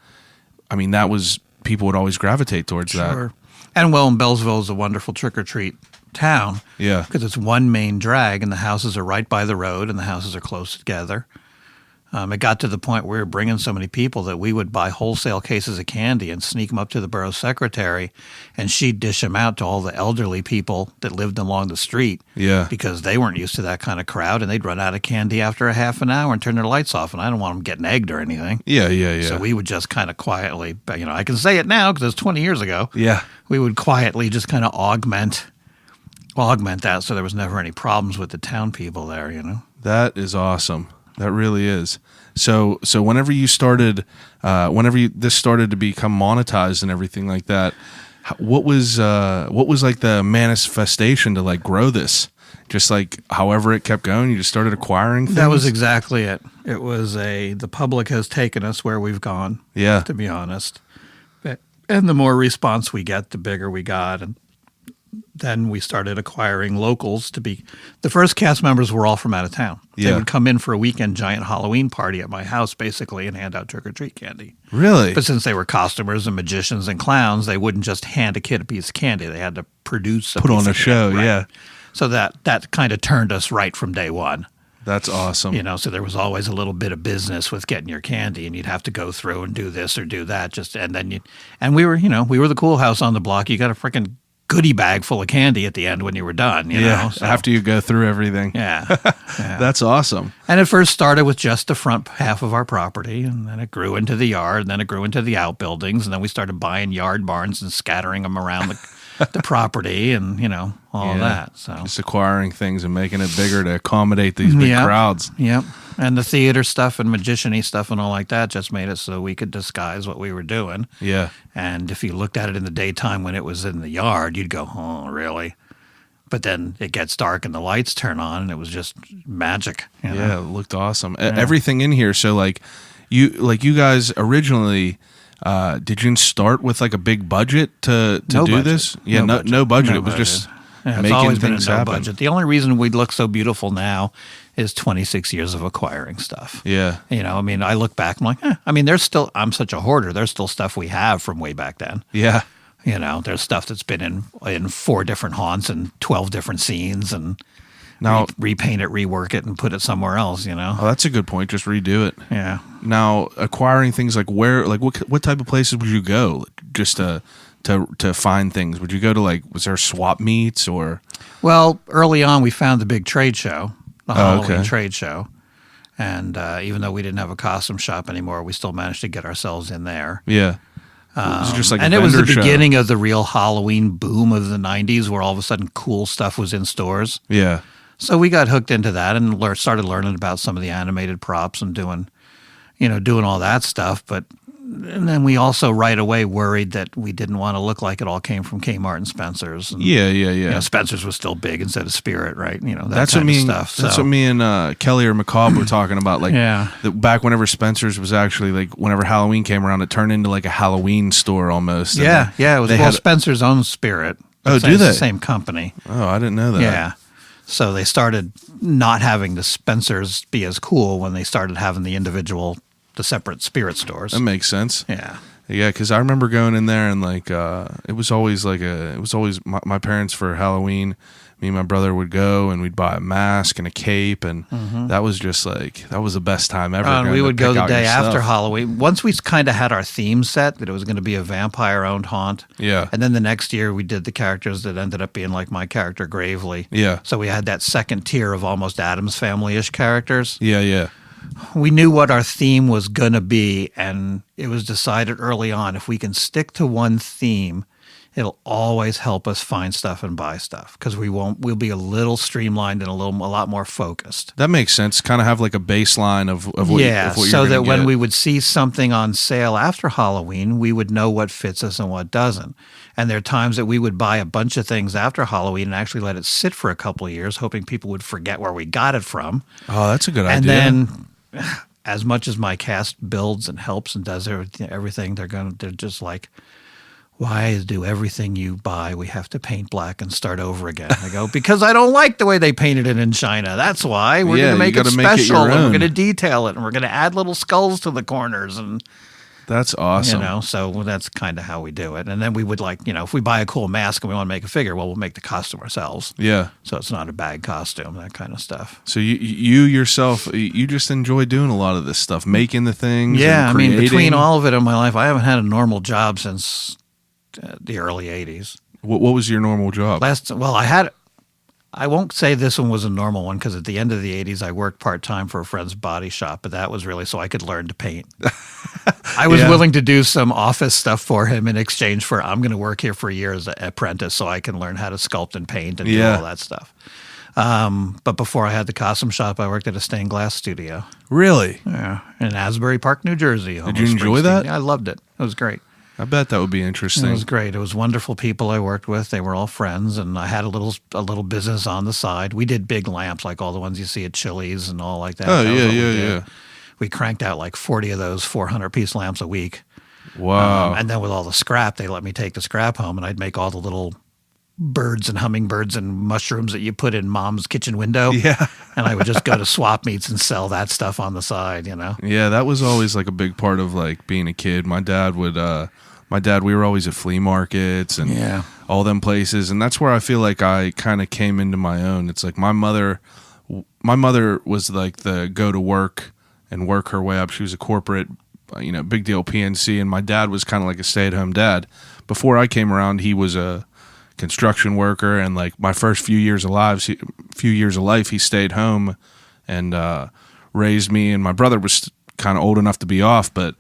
mean that was people would always gravitate towards that. And Bellsville is a wonderful trick or treat town. Yeah, because it's one main drag, and the houses are right by the road, and the houses are close together. It got to the point where we were bringing so many people that we would buy wholesale cases of candy and sneak them up to the borough secretary, and she'd dish them out to all the elderly people that lived along the street. Yeah. Because they weren't used to that kind of crowd, and they'd run out of candy after a half an hour and turn their lights off, and I don't want them getting egged or anything. Yeah. So we would just kind of quietly, I can say it now because it's 20 years ago. Yeah. We would quietly just kind of augment that so there was never any problems with the town people there, That is awesome. That really is. So whenever you started, this started to become monetized and everything like that, what was like the manifestation to like grow this? Just like however it kept going, you just started acquiring things? That was exactly it. It was the public has taken us where we've gone. Yeah. To be honest. And the more response we get, the bigger we got. And then we started acquiring locals to be – the first cast members were all from out of town. Yeah. They would come in for a weekend giant Halloween party at my house basically and hand out trick-or-treat candy. Really? But since they were costumers and magicians and clowns, they wouldn't just hand a kid a piece of candy. They had to produce Put on a show, right? yeah. So that kind of turned us right from day one. That's awesome. So there was always a little bit of business with getting your candy, and you'd have to go through and do this or do that. And we were the cool house on the block. You got a freaking goodie bag full of candy at the end when you were done. You know? So, after you go through everything. Yeah. That's awesome. And it first started with just the front half of our property, and then it grew into the yard, and then it grew into the outbuildings, and then we started buying yard barns and scattering them around the property and, all of that. So just acquiring things and making it bigger to accommodate these big crowds. Yep. And the theater stuff and magician-y stuff and all like that just made it so we could disguise what we were doing. Yeah. And if you looked at it in the daytime when it was in the yard, you'd go, oh, really? But then it gets dark and the lights turn on and it was just magic. Yeah, it looked awesome. Everything in here. So you guys originally, did you start with like a big budget to do this? Yeah, no budget. It was just making things happen. Budget. The only reason we look so beautiful now is 26 years of acquiring stuff. Yeah. I look back, I'm like, I'm such a hoarder. There's still stuff we have from way back then. Yeah. There's stuff that's been in 4 different haunts and 12 different scenes and now repaint it, rework it, and put it somewhere else, Oh, that's a good point. Just redo it. Yeah. Now, acquiring things like what type of places would you go just to find things? Would you go to was there swap meets or? Well, early on we found the big trade show, the Halloween trade show. And even though we didn't have a costume shop anymore, we still managed to get ourselves in there. Yeah. It was just like and a it was the vendor show. beginning of the real Halloween boom of the 90s where all of a sudden cool stuff was in stores. Yeah. So we got hooked into that and started learning about some of the animated props and doing all that stuff. And then we also right away worried that we didn't want to look like it all came from Kmart and Spencer's. And, Yeah. Spencer's was still big instead of Spirit, right? That's what me. Stuff. That's so. what me and Kelly or MacCabre were talking about. Like, Yeah. back whenever Spencer's was actually like, whenever Halloween came around, it turned into like a Halloween store almost. Yeah. It was they had- Spencer's owns Spirit. Oh, It's do they? the same company. Oh, I didn't know that. Yeah. So they started not having the Spencer's be as cool when they started having the separate Spirit stores. That makes sense. Yeah. Yeah, because I remember going in there and like it was always my parents for Halloween. Me and my brother would go and we'd buy a mask and a cape, and that was just like that was the best time ever. And we going to would go pick the out day your after stuff. Halloween. Once we kind of had our theme set that it was going to be a vampire-owned haunt. Yeah. And then the next year we did the characters that ended up being like my character Gravely. Yeah. So we had that second tier of almost Addams Family-ish characters. Yeah. We knew what our theme was going to be, and it was decided early on if we can stick to one theme, it'll always help us find stuff and buy stuff because we'll be a little streamlined and a lot more focused. That makes sense. Kind of have like a baseline of what so you're that gonna when get. we would see something on sale after Halloween, we would know what fits us and what doesn't. And there are times that we would buy a bunch of things after Halloween and actually let it sit for a couple of years, hoping people would forget where we got it from. Oh, that's a good And idea. then, as much as my cast builds and helps and does everything, they're just like, why do everything you buy we have to paint black and start over again? I go, because I don't like the way they painted it in China. That's why. We're Yeah, going to you make it gotta make it special, your and we're own. going to detail it, and we're going to add little skulls to the corners, and That's awesome. so that's kind of how we do it. And then we would if we buy a cool mask and we want to make a figure, well, we'll make the costume ourselves. Yeah. So it's not a bag costume, that kind of stuff. So you yourself, you just enjoy doing a lot of this stuff, making the things. Yeah, and I mean, between creating. all of it in my life, I haven't had a normal job since the early 80s. What was your normal job? I won't say this one was a normal one because at the end of the 80s, I worked part-time for a friend's body shop, but that was really so I could learn to paint. I was Yeah. willing to do some office stuff for him in exchange for, I'm going to work here for a year as an apprentice so I can learn how to sculpt and paint and do Yeah. all that stuff. But before I had the costume shop, I worked at a stained glass studio. Really? Yeah, in Asbury Park, New Jersey. Did you enjoy that? Yeah, I loved it. It was great. I bet that would be It interesting. was great. It was wonderful people I worked with. They were all friends, and I had a little business on the side. We did big lamps like all the ones you see at Chili's and all like that. Oh, That was yeah, what we yeah, did. yeah. We cranked out like 40 of those 400-piece lamps a week. Wow. And then with all the scrap, they let me take the scrap home, and I'd make all the little birds and hummingbirds and mushrooms that you put in mom's kitchen window. Yeah. And I would just go to swap meets and sell that stuff on the side, Yeah, that was always like a big part of like being a kid. My dad, we were always at flea markets and Yeah. all them places. And that's where I feel like I kind of came into my own. It's like my mother was like the go to work and work her way up. She was a corporate, big deal PNC. And my dad was kind of like a stay at home dad. Before I came around, he was a construction worker. And like my first few years of life, he stayed home and raised me. And my brother was kind of old enough to be off, but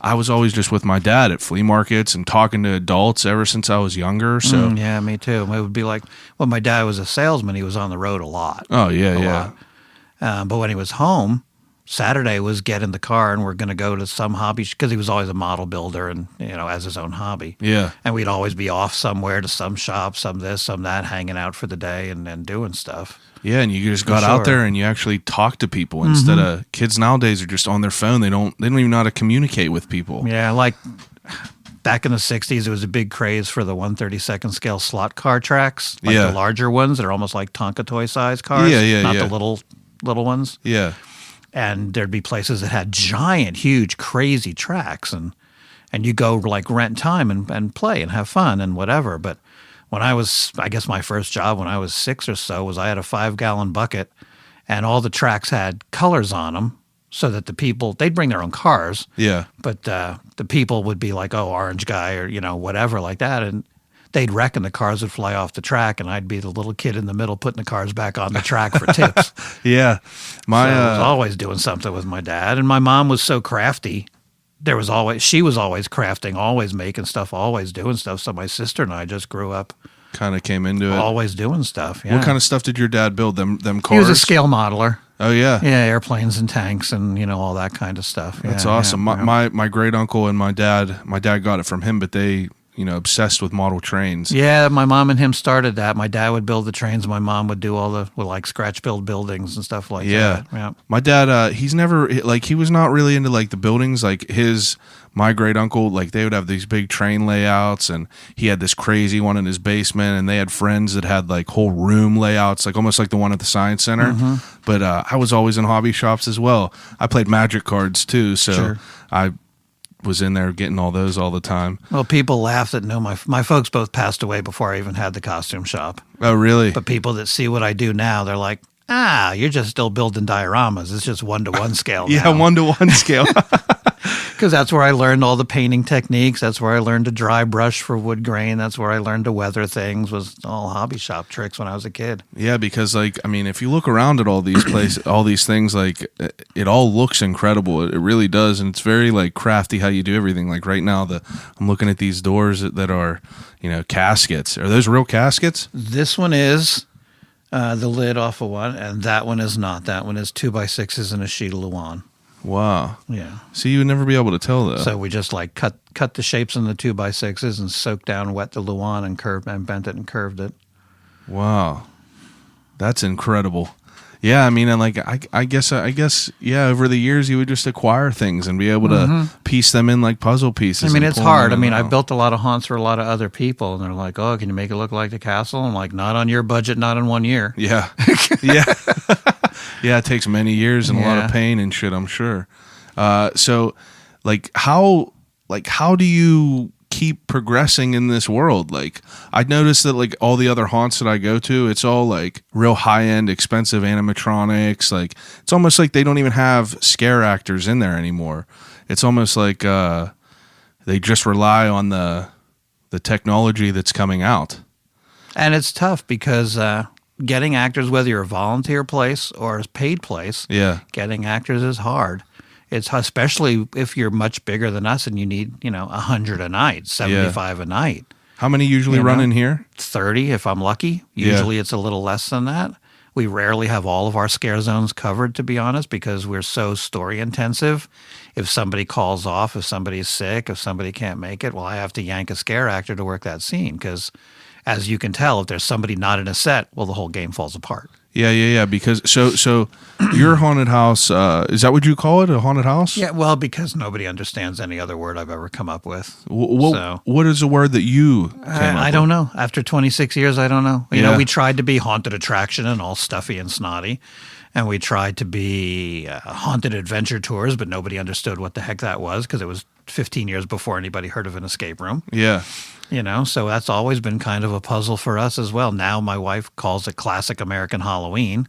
I was always just with my dad at flea markets and talking to adults ever since I was younger. So, Yeah, me too. It would be like, my dad was a salesman. He was on the road a lot. oh yeah, a yeah, lot. But when he was home, Saturday was get in the car and we're going to go to some hobby because he was always a model builder and, as his own hobby. yeah. And we'd always be off somewhere to some shop, some this, some that, hanging out for the day and doing stuff. Yeah, and you just got sure. out there and you actually talk to people instead of kids nowadays are just on their phone. They don't even know how to communicate with people. Yeah, like back in the 60s, it was a big craze for the 1/32 scale slot car tracks, like Yeah. the larger ones that are almost like Tonka toy size cars, Yeah, not yeah. the little ones. Yeah, And there'd be places that had giant, huge, crazy tracks, and you go like rent time and play and have fun and whatever. But when I guess my first job when I was 6 or so was I had a 5-gallon bucket, and all the tracks had colors on them, so that the people they'd bring their own cars, yeah. but the people would be like, oh, orange guy or whatever like that, and they'd wreck and the cars would fly off the track, and I'd be the little kid in the middle putting the cars back on the track for tips. Yeah. So I was always doing something with my dad, and my mom was so crafty she was always crafting, always making stuff, always doing stuff. So my sister and I just grew up Kind of came into it. always doing stuff. Yeah. What kind of stuff did your dad build? Them cars? He was a scale modeler. Oh yeah. Yeah, airplanes and tanks and all that kind of stuff. That's Yeah, awesome. yeah. My great uncle and my dad got it from him, but they obsessed with model trains. Yeah, my mom and him started that. My dad would build the trains. My mom would do all the like scratch build buildings and stuff like Yeah. that. Yeah. My dad, he's never he was not really into like the buildings. Like my great uncle, like they would have these big train layouts, and he had this crazy one in his basement, and they had friends that had like whole room layouts, like almost like the one at the Science Center. Mm-hmm. But I was always in hobby shops as well. I played Magic cards too, so Sure. I was in there getting all those all the time. Well, people laugh that my folks both passed away before I even had the costume shop. Oh, really? But people that see what I do now, they're like, you're just still building dioramas. It's just 1-to-1 scale Yeah, now. 1-to-1 scale. Because that's where I learned all the painting techniques. That's where I learned to dry brush for wood grain. That's where I learned to weather things. Was all hobby shop tricks when I was a kid. Yeah, because if you look around at all these places, all these things, like it all looks incredible. It really does, and it's very like crafty how you do everything. Like right now, I'm looking at these doors that are, caskets. Are those real caskets? This one is the lid off of one, and that one is not. That one is 2x6s and a sheet of Luan. Wow. Yeah. So you would never be able to tell though. So we just like cut the shapes in the 2x6s and soaked down, wet the Luan, and curved and bent it and curved it. Wow, that's incredible. Yeah, I mean, and like I guess yeah. Over the years, you would just acquire things and be able to piece them in like puzzle pieces. I mean, and it's pull hard. I them mean, out. I built a lot of haunts for a lot of other people, and they're like, "Oh, can you make it look like the castle?" I'm like, "Not on your budget, not in 1 year." Yeah, yeah, yeah. It takes many years and a lot Yeah. of pain and shit, I'm sure. So, how do you keep progressing in this world? Like, I noticed that like all the other haunts that I go to, it's all like real high end, expensive animatronics. Like, it's almost like they don't even have scare actors in there anymore. It's almost like they just rely on the technology that's coming out. And it's tough because getting actors, whether you're a volunteer place or a paid place, Yeah, getting actors is hard. It's especially if you're much bigger than us and you need, 100 a night, 75 a night, how many usually You run know? in here? 30 if I'm lucky. Yeah. Usually it's a little less than that. We rarely have all of our scare zones covered, to be honest, because we're so story intensive. If somebody calls off, if somebody's sick, if somebody can't make it, well, I have to yank a scare actor to work that scene because, as you can tell, if there's somebody not in a set, well, the whole game falls apart. Yeah. Because so your haunted house, is that what you call it? A haunted house? Yeah, well, because nobody understands any other word I've ever come up with. So- What is the word that you came up I don't know. After 26 years, I don't know. You Yeah. know, we tried to be haunted attraction and all stuffy and snotty. And we tried to be haunted adventure tours, but nobody understood what the heck that was because it was 15 years before anybody heard of an escape room. Yeah. So that's always been kind of a puzzle for us as well. Now my wife calls it classic American Halloween,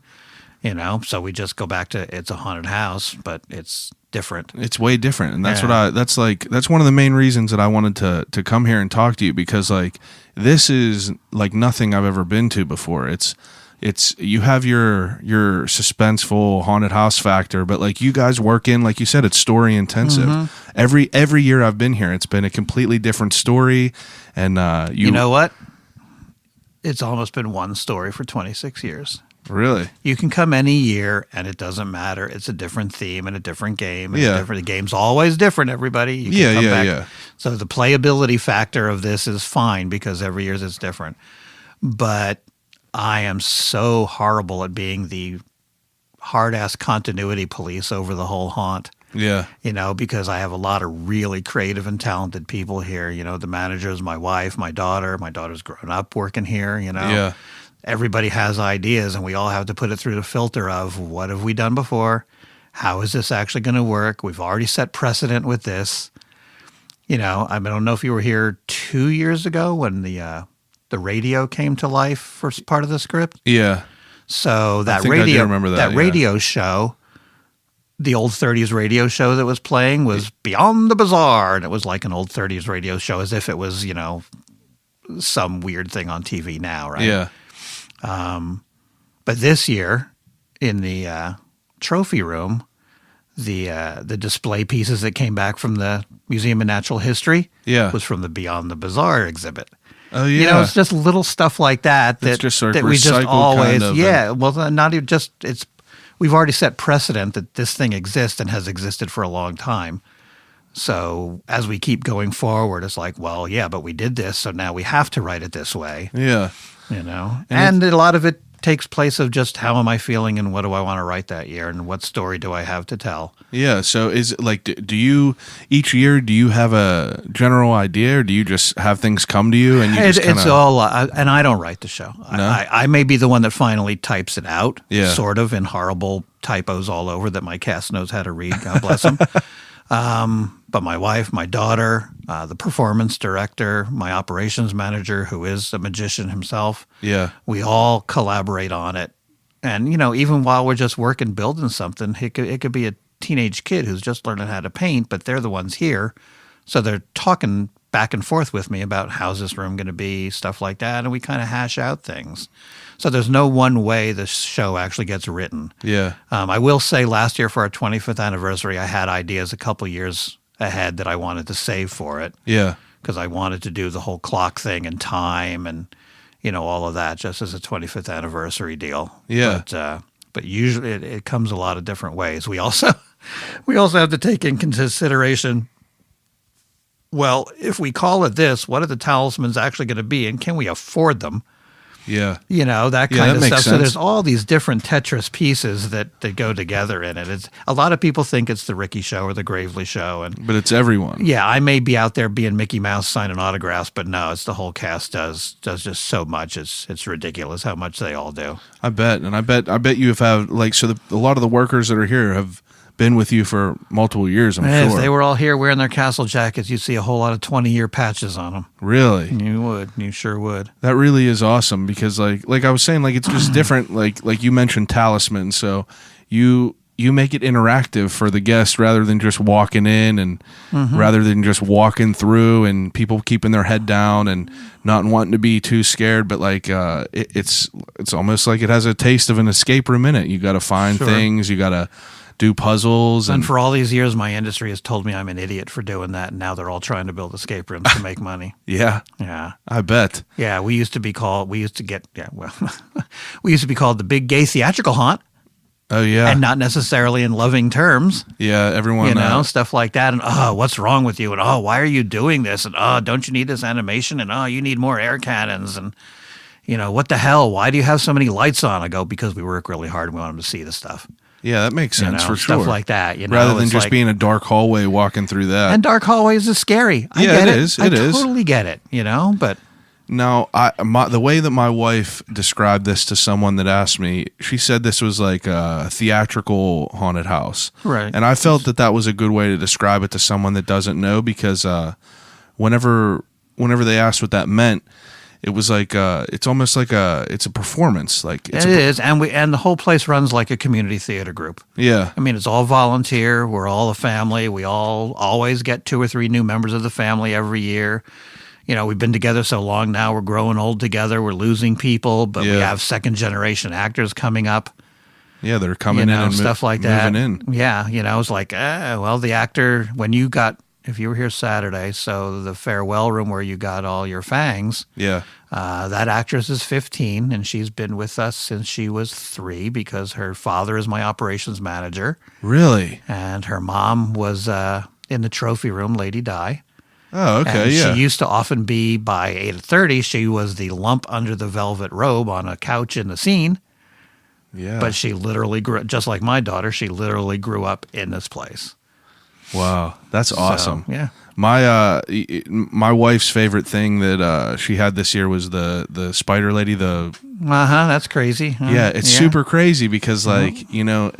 so we just go back to it's a haunted house, but it's different. It's way different. And that's Yeah. that's one of the main reasons that I wanted to come here and talk to you, because like this is like nothing I've ever been to before. It's you have your suspenseful haunted house factor, but like you guys work in, like you said, it's story intensive. Mm-hmm. Every year I've been here, it's been a completely different story. And You know what? It's almost been one story for 26 years. really, You can come any year and it doesn't matter. It's a different theme and a different game. And Yeah. the game's always different, everybody. You can Yeah, come yeah, back. yeah. So the playability factor of this is fine because every year it's different. But I am so horrible at being the hard-ass continuity police over the whole haunt. yeah, Because I have a lot of really creative and talented people here. The manager is my wife, my daughter. My daughter's grown up working here, Yeah. Everybody has ideas, and we all have to put it through the filter of what have we done before? How is this actually going to work? We've already set precedent with this. I don't know if you were here 2 years ago when the radio came to life for part of the script. yeah. So that think I do radio, remember that, yeah. radio show, the old 30s radio show that was playing was Beyond the Bazaar, and it was like an old 30s radio show, as if it was some weird thing on TV now, right? Yeah. But this year, in the trophy room, the display pieces that came back from the Museum of Natural History Yeah. was from the Beyond the Bizarre exhibit. Oh yeah. You know, it's just little stuff like that It's just sort of that we just recycled always, kind of, yeah. Well, not even just it's. We've already set precedent that this thing exists and has existed for a long time. So as we keep going forward, it's like, well, yeah, but we did this, so now we have to write it this way. Yeah. You know, and a lot of it takes place of just how am I feeling and what do I want to write that year and what story do I have to tell. Yeah. So is it like, do you each year, do you have a general idea or do you just have things come to you and you just kind It's of. all, and I don't write the show. No? I may be the one that finally types it out, Yeah. sort of in horrible typos all over that my cast knows how to read. God bless them. But my wife, my daughter, the performance director, my operations manager, who is a magician himself, Yeah. we all collaborate on it. And, you know, even while we're just working, building something, it could be a teenage kid who's just learning how to paint, but they're the ones here. So they're talking back and forth with me about how's this room going to be, stuff like that. And we kind of hash out things. So there's no one way the show actually gets written. Yeah. I will say last year for our 25th anniversary, I had ideas a couple years ahead that I wanted to save for it Yeah. because I wanted to do the whole clock thing and time and, you know, all of that just as a 25th anniversary deal. Yeah. But usually it comes a lot of different ways. We also have to take in consideration, well, if we call it this, what are the talismans actually going to be and can we afford them? Yeah. You know, that Yeah, kind that of makes stuff. So sense. there's all these different Tetris pieces that go together in it. It's a lot of people think it's the Ricky show or the Gravely show. And But it's everyone. yeah, I may be out there being Mickey Mouse signing autographs, but no, it's the whole cast does just so much. It's ridiculous how much they all do. I bet. And I bet you have had, like, so a lot of the workers that are here have been with you for multiple years, I'm If sure. they were all here wearing their castle jackets, you'd see a whole lot of 20-year patches on them. Really? You would. You sure would. That really is awesome because like I was saying, like it's just different. Like you mentioned talisman, so you make it interactive for the guest rather than just walking in and rather than just walking through and people keeping their head down and not wanting to be too scared. But like it's almost like it has a taste of an escape room in it. You got to find Sure. things. You got to do puzzles And for all these years, my industry has told me I'm an idiot for doing that, and now they're all trying to build escape rooms to make money. yeah, Yeah. I bet. Yeah, we used to be called the big gay theatrical haunt, Oh yeah, and not necessarily in loving terms, yeah. Everyone, you know, stuff like that. And oh, what's wrong with you? And oh, why are you doing this? And oh, don't you need this animation? And oh, you need more air cannons. And you know, what the hell? Why do you have so many lights on? I go, because we work really hard and we want them to see the stuff. yeah, that makes You sense know, for sure. stuff like that. You know, rather than it's just like- being a dark hallway walking through that. And dark hallways is scary. I Yeah, get it it. is. I It is. totally get it. You know, but Now, the way that my wife described this to someone that asked me, she said this was like a theatrical haunted house. Right. And I felt that was a good way to describe it to someone that doesn't know because whenever they asked what that meant, it was like it's almost like it's a performance. Like it's it is, and the whole place runs like a community theater group. Yeah. I mean, it's all volunteer. We're all a family. We all always get 2 or 3 new members of the family every year. You know, we've been together so long now. We're growing old together. We're losing people, but we Yeah. have second generation actors coming up. Yeah, they're coming You know, in and stuff like that. moving in. Yeah, you know, it's like, well, the actor if you were here Saturday, so the farewell room where you got all your fangs. Yeah. That actress is 15, and she's been with us since she was 3 because her father is my operations manager, Really? and her mom was in the trophy room, Lady Di. Oh, okay. And Yeah. she used to often be, by 8:30, she was the lump under the velvet robe on a couch in the scene, yeah. but she literally grew, just like my daughter, she literally grew up in this place. Wow, that's awesome. So, yeah. My wife's favorite thing that she had this year was the spider lady. That's crazy. Yeah, it's super crazy because like you know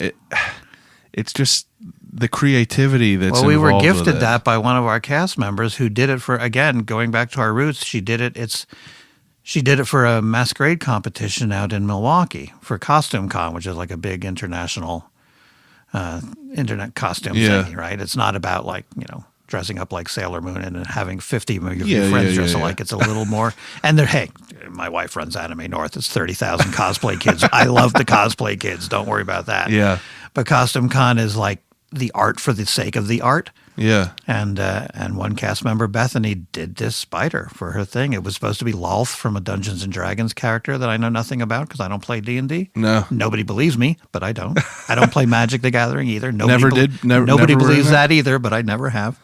it's just the creativity that's Well, we were involved with gifted it. that by one of our cast members who did it for, again, going back to our roots, she did it for a masquerade competition out in Milwaukee for Costume Con, which is like a big international internet costume Yeah. thingy, right? It's not about like, you know, dressing up like Sailor Moon and having 50 of your Yeah, friends yeah, dress yeah, yeah. alike. It's a little more. And hey, my wife runs Anime North. It's 30,000 cosplay kids. I love the cosplay kids. Don't worry about that. Yeah. But Costume Con is like the art for the sake of the art. Yeah. And one cast member, Bethany, did this spider for her thing. It was supposed to be Lolth from a Dungeons and Dragons character that I know nothing about because I don't play D&D. No. Nobody believes me, but I don't. I don't play Magic the Gathering either. Nobody Never did? Nobody never believes heard that either, but I never have.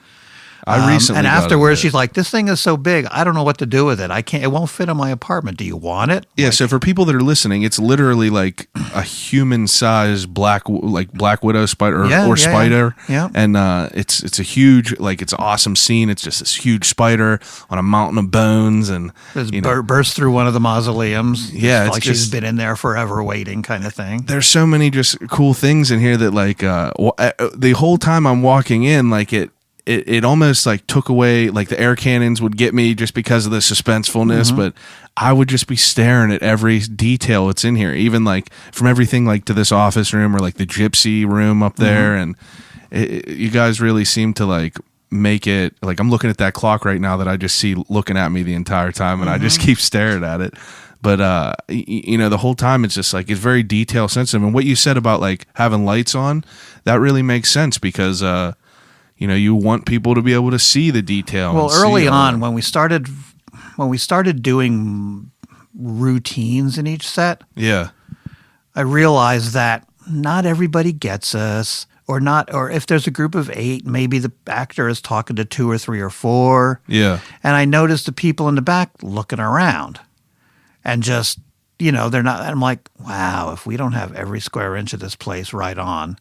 I recently and got afterwards, it. she's like, "This thing is so big, I don't know what to do with it. I can't. It won't fit in my apartment. Do you want it?" Yeah, Like, so for people that are listening, it's literally like a human-sized black widow spider or spider. Yeah. And it's a huge, like, it's an awesome scene. It's just this huge spider on a mountain of bones, and Just burst through one of the mausoleums. Yeah, It's it's like she's just- been in there forever waiting, kind of thing. there's so many just cool things in here that like the whole time I'm walking in, like it almost like took away, like the air cannons would get me just because of the suspensefulness, but I would just be staring at every detail that's in here, even like from everything like to this office room or like the gypsy room up there. And you guys really seem to like make it, like I'm looking at that clock right now that I just see looking at me the entire time, and I just keep staring at it. But the whole time it's just like it's very detail sensitive. And what you said about like having lights on, that really makes sense because you want people to be able to see the detail. Well, and see early all on, that. when we started doing routines in each set, Yeah. I realized that not everybody gets us, or if there's a group of 8, maybe the actor is talking to 2 or 3 or 4. Yeah. And I noticed the people in the back looking around and just, they're not, I'm like, wow, if we don't have every square inch of this place right on,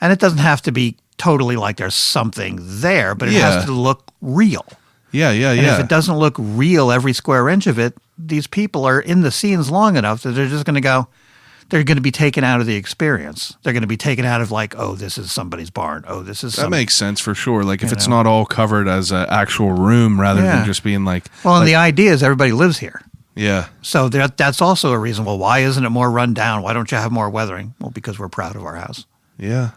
and it doesn't have to be totally like there's something there, but it Yeah. has to look real. Yeah. Yeah. And Yeah. if it doesn't look real, every square inch of it, these people are in the scenes long enough that they're just going to go, they're going to be taken out of the experience. They're going to be taken out of like, oh, this is somebody's barn. Oh, this is That makes sense for sure. Like if it's know. not all covered as an actual room rather Yeah. than just being like, Well, and the idea is everybody lives here. yeah. So that's also a reason. Well, why isn't it more run down? Why don't you have more weathering? Well, because we're proud of our house. Yeah.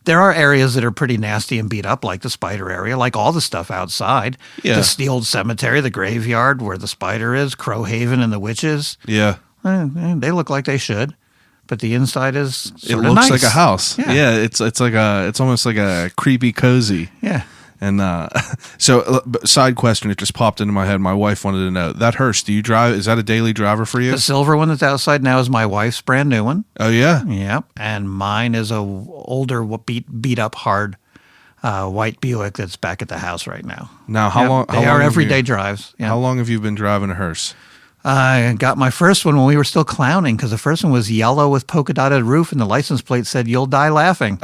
There are areas that are pretty nasty and beat up, like the spider area, like all the stuff outside. Yeah. The old cemetery, the graveyard where the spider is, Crowhaven and the witches. Yeah. They look like they should, but the inside is It sort of looks nice. like a house. Yeah. Yeah. It's almost like a creepy cozy. Yeah. And so side question, it just popped into my head. My wife wanted to know that hearse. Do you drive? Is that a daily driver for you? The silver one that's outside now is my wife's brand new one. Oh yeah. Yep. And mine is a older, beat up, hard white Buick that's back at the house right now. Now how Yep. long? They are everyday drives. Yeah. How long have you been driving a hearse? I got my first one when we were still clowning because the first one was yellow with polka dotted roof and the license plate said, "You'll die laughing."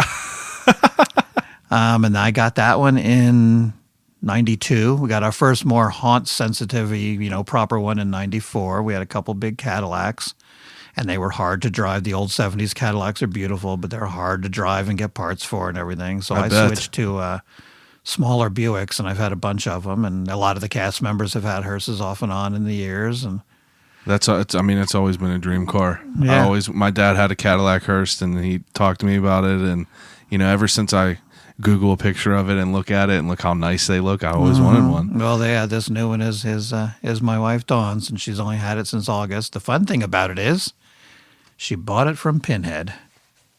And I got that one in 92. We got our first more haunt sensitive, proper one in 94. We had a couple big Cadillacs and they were hard to drive. The old 70s Cadillacs are beautiful, but they're hard to drive and get parts for and everything. So I bet. switched to smaller Buicks, and I've had a bunch of them. And a lot of the cast members have had hearses off and on in the years. And It's always been a dream car. Yeah. My dad had a Cadillac hearse, and he talked to me about it. And ever since I Google a picture of it and look at it and look how nice they look, I always wanted one. well, this new one is my wife Dawn's, and she's only had it since August. The fun thing about it is she bought it from Pinhead.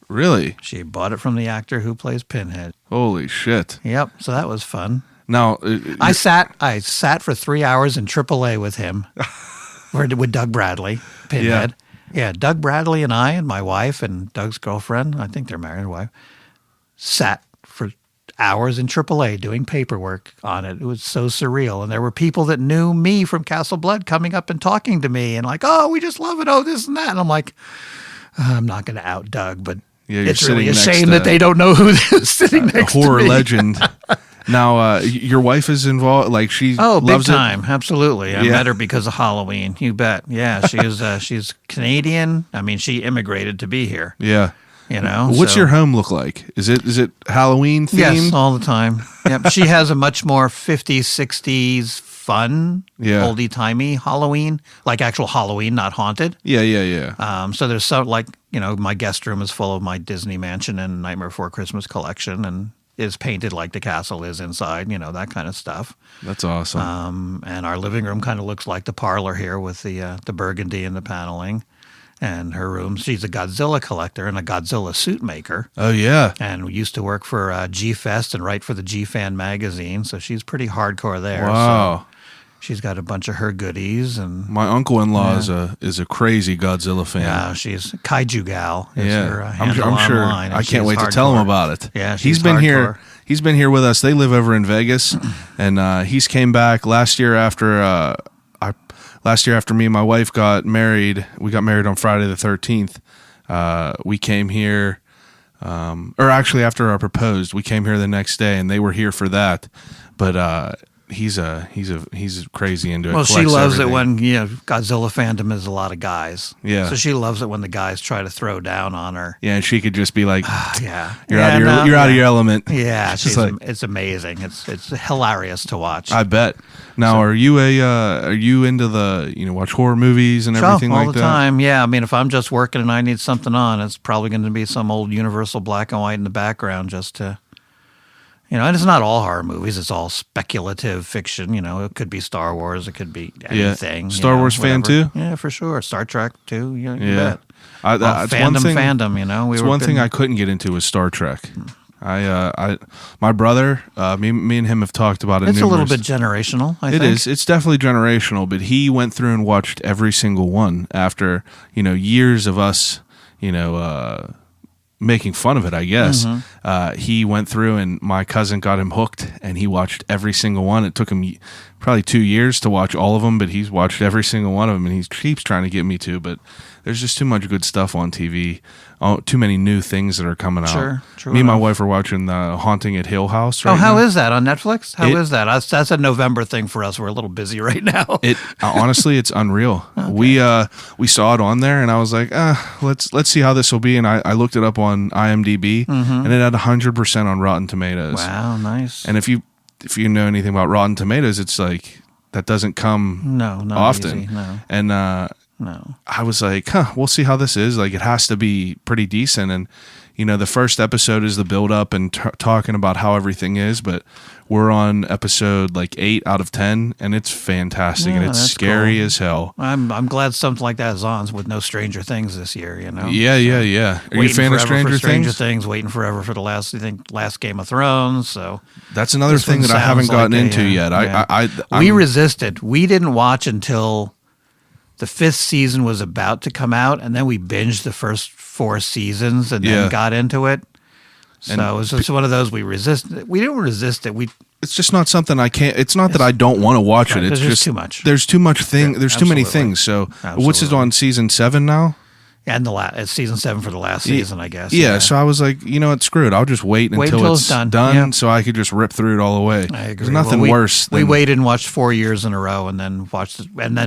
Really? She bought it from the actor who plays Pinhead. Holy shit! Yep, so that was fun. Now I sat for 3 hours in AAA with him, with Doug Bradley, Pinhead. Yeah, Doug Bradley and I and my wife and Doug's girlfriend, I think they're married wife, sat for hours in AAA doing paperwork on it. It was so surreal. And there were people that knew me from Castle Blood coming up and talking to me and like, oh, we just love it. Oh, this and that. And I'm like, I'm not going to out Doug, but Yeah, you're it's really a sitting next shame to that they don't know who is sitting next to me. horror legend. Now, your wife is involved. Like she Oh, big loves time. Absolutely. I Yeah. met her because of Halloween. You bet. Yeah, she is. She's Canadian. I mean, she immigrated to be here. it. Yeah. What's so- your home look like? Is it Halloween themed? Yes, all the time. Yep. She has a much more 50s, 60s fun, Yeah. oldie-timey Halloween, like actual Halloween, not haunted. Yeah. So there's so my guest room is full of my Disney Mansion and Nightmare Before Christmas collection and is painted like the castle is inside, that kind of stuff. That's awesome. And our living room kind of looks like the parlor here with the burgundy and the paneling. And her room, she's a Godzilla collector and a Godzilla suit maker. Oh yeah. And we used to work for G-Fest and write for the G-Fan magazine, so she's pretty hardcore there. Wow. So she's got a bunch of her goodies. And My uncle-in-law is a crazy Godzilla fan. yeah, she's Kaiju Gal. Is Yeah, her, I'm handle sure. online, and I can't she's wait to tell him hardcore. about it. Yeah, he's she's been hardcore. here. He's been here with us. They live over in Vegas, and he's came back last year after last year after me and my wife got married. We got married on Friday the 13th. We came here, or actually after I proposed, we came here the next day, and they were here for that. But he's crazy into it. Well, she collects loves everything. it when Godzilla fandom is a lot of guys. Yeah. So she loves it when the guys try to throw down on her. Yeah, and she could just be like, Yeah, "You're out of your no, you're out of yeah. your element." Yeah, It's she's, just like, it's amazing. It's hilarious to watch. I bet. Now, are you into the watch horror movies and everything all like the that? time. Yeah, I mean, if I'm just working and I need something on, it's probably going to be some old Universal black and white in the background, just to, and it's not all horror movies. It's all speculative fiction. It could be Star Wars. It could be anything. Star Wars fan whatever. too? Yeah, for sure. Star Trek too. You Yeah. bet. That's fandom, one thing. fandom. It's one thing I couldn't get into was Star Trek. My brother, me and him have talked about it. It's a little numerous- bit generational. I It think. is. It's definitely generational, but he went through and watched every single one after, years of us, making fun of it, I guess. Mm-hmm. He went through and my cousin got him hooked and he watched every single one. It took him probably 2 years to watch all of them, but he's watched every single one of them and he keeps trying to get me to, but there's just too much good stuff on TV. Too many new things that are coming out. Sure, true Me and my enough. wife are watching the Haunting at Hill House right Oh, how now. is that on Netflix? How It- is that? That's a November thing for us. We're a little busy right now. It honestly, it's unreal. We saw it on there, and I was like, let's see how this will be. And I looked it up on IMDb, and it had 100% on Rotten Tomatoes. Wow, nice. And if you know anything about Rotten Tomatoes, it's like that doesn't come No, not often. easy. No, And no. I was like, we'll see how this is. Like, it has to be pretty decent. And the first episode is the build up and talking about how everything is, but we're on episode like 8 out of 10, and it's fantastic and Yeah, it's that's scary cool. as hell. I'm glad something like that is on with no Stranger Things this year. Yeah. Are you a Waiting fan of forever for Stranger Things? Waiting forever for the last Game of Thrones. So That's another this thing one that I haven't sounds like gotten into yet. we I'm- resisted. We didn't watch until the 5th season was about to come out, and then we binged the first 4 seasons and Yeah. then got into it. So And it was just one of those we resisted. We didn't resist it. It's just not something I can't. It's not that I don't want to watch Right, it. It's there's just too much. There's too much thing. Yeah, there's too many absolutely. things. So what's it Absolutely. on season 7 now? And it's season 7 for the last season, I guess. Yeah. So I was like, you know what? Screw it. I'll just wait until it's done, Yeah. so I could just rip through it all the way. I agree. There's nothing Well, worse. We than, waited and watched 4 years in a row, and then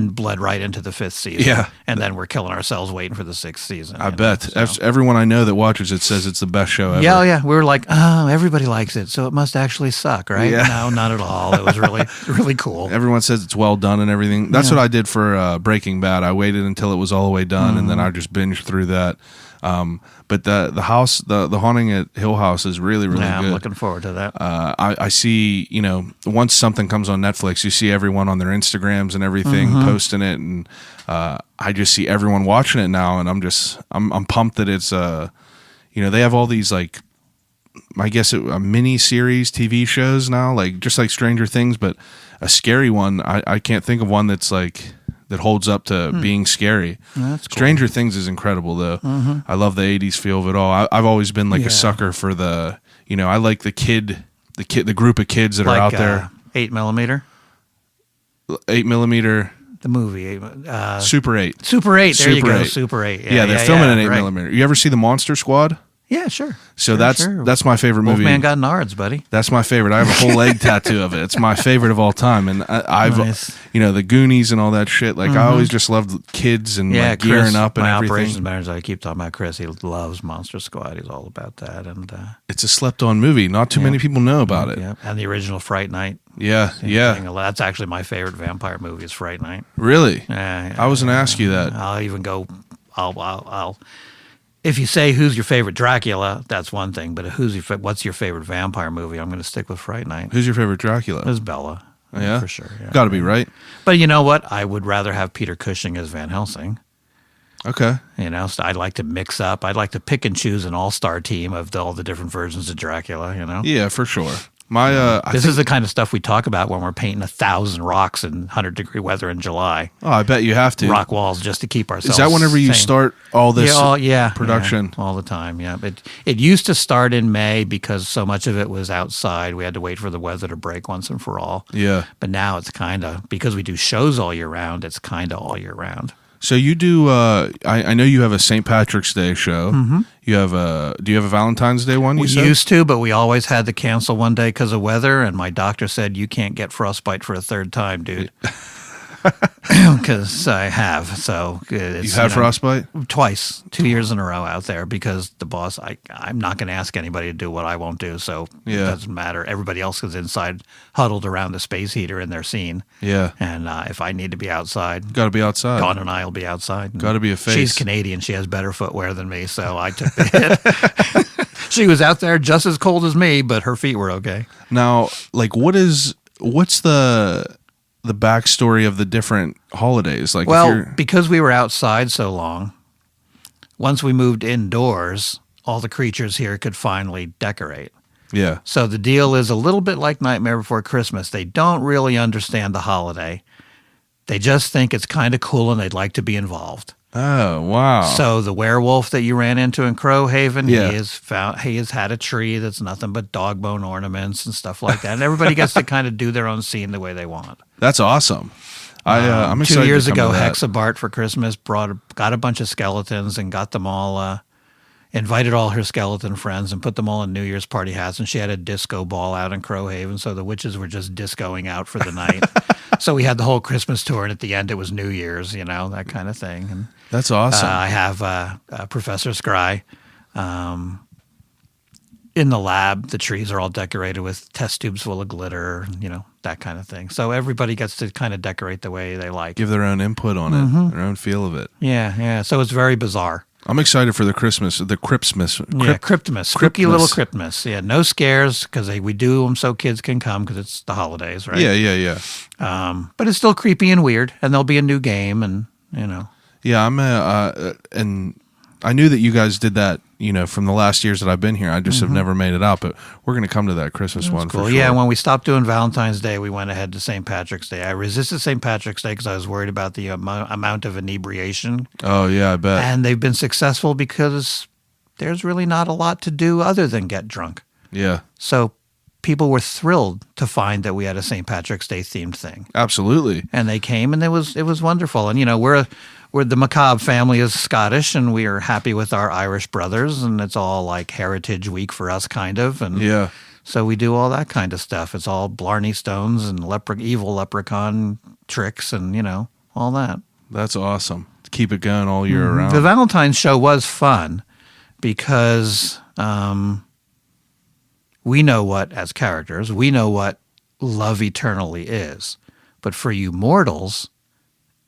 bled right into the 5th season. Yeah. And then we're killing ourselves waiting for the 6th season. I bet everyone I know that watches it says it's the best show ever. Yeah, yeah. We were like, oh, everybody likes it, so it must actually suck, right? Yeah. No, not at all. It was really, really cool. Everyone says it's well done and everything. That's what I did for Breaking Bad. I waited until it was all the way done, and then I just binged through that. But the house, the Haunting at Hill House is really, really Yeah, good. I'm looking forward to that. I see, once something comes on Netflix, you see everyone on their Instagrams and everything posting it, and I just see everyone watching it now, and I'm pumped that it's they have all these like, I guess mini series TV shows now, like just like Stranger Things, but a scary one. I can't think of one that's like that holds up to being scary. That's cool. Stranger Things is incredible though. I love the 80s feel of it all. I've always been like Yeah. a sucker for the, I like the group of kids that are out there. 8mm, 8mm, the movie. Super 8. Super 8. There you Super go. 8. Super 8. Yeah, they're filming an 8mm. right. You ever see the Monster Squad? Yeah, sure. So Sure, sure. that's my favorite movie. Wolfman got nards, buddy. That's my favorite. I have a whole leg tattoo of it. It's my favorite of all time. And I've, Nice. the Goonies and all that shit. Like I always just loved kids and Yeah, like gearing Chris, up and my everything. operations manager. I keep talking about Chris. He loves Monster Squad. He's all about that. And It's a slept-on movie. Not too many people know about it. yeah, and the original Fright Night. Yeah, yeah. Thing. That's actually my favorite vampire movie. Is Fright Night. Really? Yeah, I was going to ask you that. I'll even go. I'll. If you say who's your favorite Dracula, that's one thing. But what's your favorite vampire movie? I'm going to stick with Fright Night. Who's your favorite Dracula? It's Bella. Yeah? For sure. Yeah. Got to be right. But you know what? I would rather have Peter Cushing as Van Helsing. Okay. So I'd like to mix up. I'd like to pick and choose an all-star team of all the different versions of Dracula, Yeah, for sure. This is the kind of stuff we talk about when we're painting 1,000 rocks in 100-degree weather in July. Oh, I bet you have to. Rock walls just to keep ourselves Is that whenever you sane. start all this production? Yeah, all the time, yeah. It used to start in May because so much of it was outside. We had to wait for the weather to break once and for all. Yeah. But now it's kind of, because we do shows all year round, it's kind of all year round. So you do. I know you have a St. Patrick's Day show. Mm-hmm. Do you have a Valentine's Day one? We used to, but we always had to cancel one day because of weather. And my doctor said, "You can't get frostbite for a third time, dude." Because I have. So you have frostbite twice, 2 years in a row out there because the boss. I'm not going to ask anybody to do what I won't do. So it doesn't matter. Everybody else is inside, huddled around the space heater in their scene. Yeah. And if I need to be outside, got to be outside. Dawn and I will be outside. Got to be a face. She's Canadian. She has better footwear than me, so I took the hit. She was out there just as cold as me, but her feet were okay. Now, like, what's the backstory of the different holidays? Like, because we were outside so long, once we moved indoors, all the creatures here could finally decorate. Yeah. So the deal is a little bit like Nightmare Before Christmas. They don't really understand the holiday. They just think it's kind of cool and they'd like to be involved. Oh, wow. So the werewolf that you ran into in Crowhaven, he has had a tree that's nothing but dog bone ornaments and stuff like that. And everybody gets to kind of do their own scene the way they want. That's awesome. I'm excited. 2 years to come ago, to that. Hexabart for Christmas got a bunch of skeletons and got them all, invited all her skeleton friends and put them all in New Year's party hats. And she had a disco ball out in Crowhaven, so the witches were just discoing out for the night. So we had the whole Christmas tour, and at the end it was New Year's, that kind of thing. And that's awesome. I have Professor Scry. In the lab, the trees are all decorated with test tubes full of glitter, that kind of thing. So everybody gets to kind of decorate the way they like. Give their own input on it, their own feel of it. Yeah. So it's very bizarre. I'm excited for the Christmas. Cryptmas. Spooky little Cryptmas. Yeah, no scares because we do them so kids can come because it's the holidays, right? Yeah. But it's still creepy and weird, and there'll be a new game, and Yeah, and I knew that you guys did that, from the last years that I've been here. I just have never made it out, but we're going to come to that Christmas one cool. for sure. Yeah, when we stopped doing Valentine's Day, we went ahead to St. Patrick's Day. I resisted St. Patrick's Day because I was worried about the amount of inebriation. Oh, yeah, I bet. And they've been successful because there's really not a lot to do other than get drunk. Yeah. So people were thrilled to find that we had a St. Patrick's Day themed thing. Absolutely. And they came, and it was wonderful. And we're the MacCabre family is Scottish, and we are happy with our Irish brothers, and it's all like Heritage Week for us, kind of. And yeah. So we do all that kind of stuff. It's all Blarney Stones and evil leprechaun tricks, and all that. That's awesome. Keep it going all year around. The Valentine's show was fun because we know what, as characters, we know what love eternally is. But for you mortals,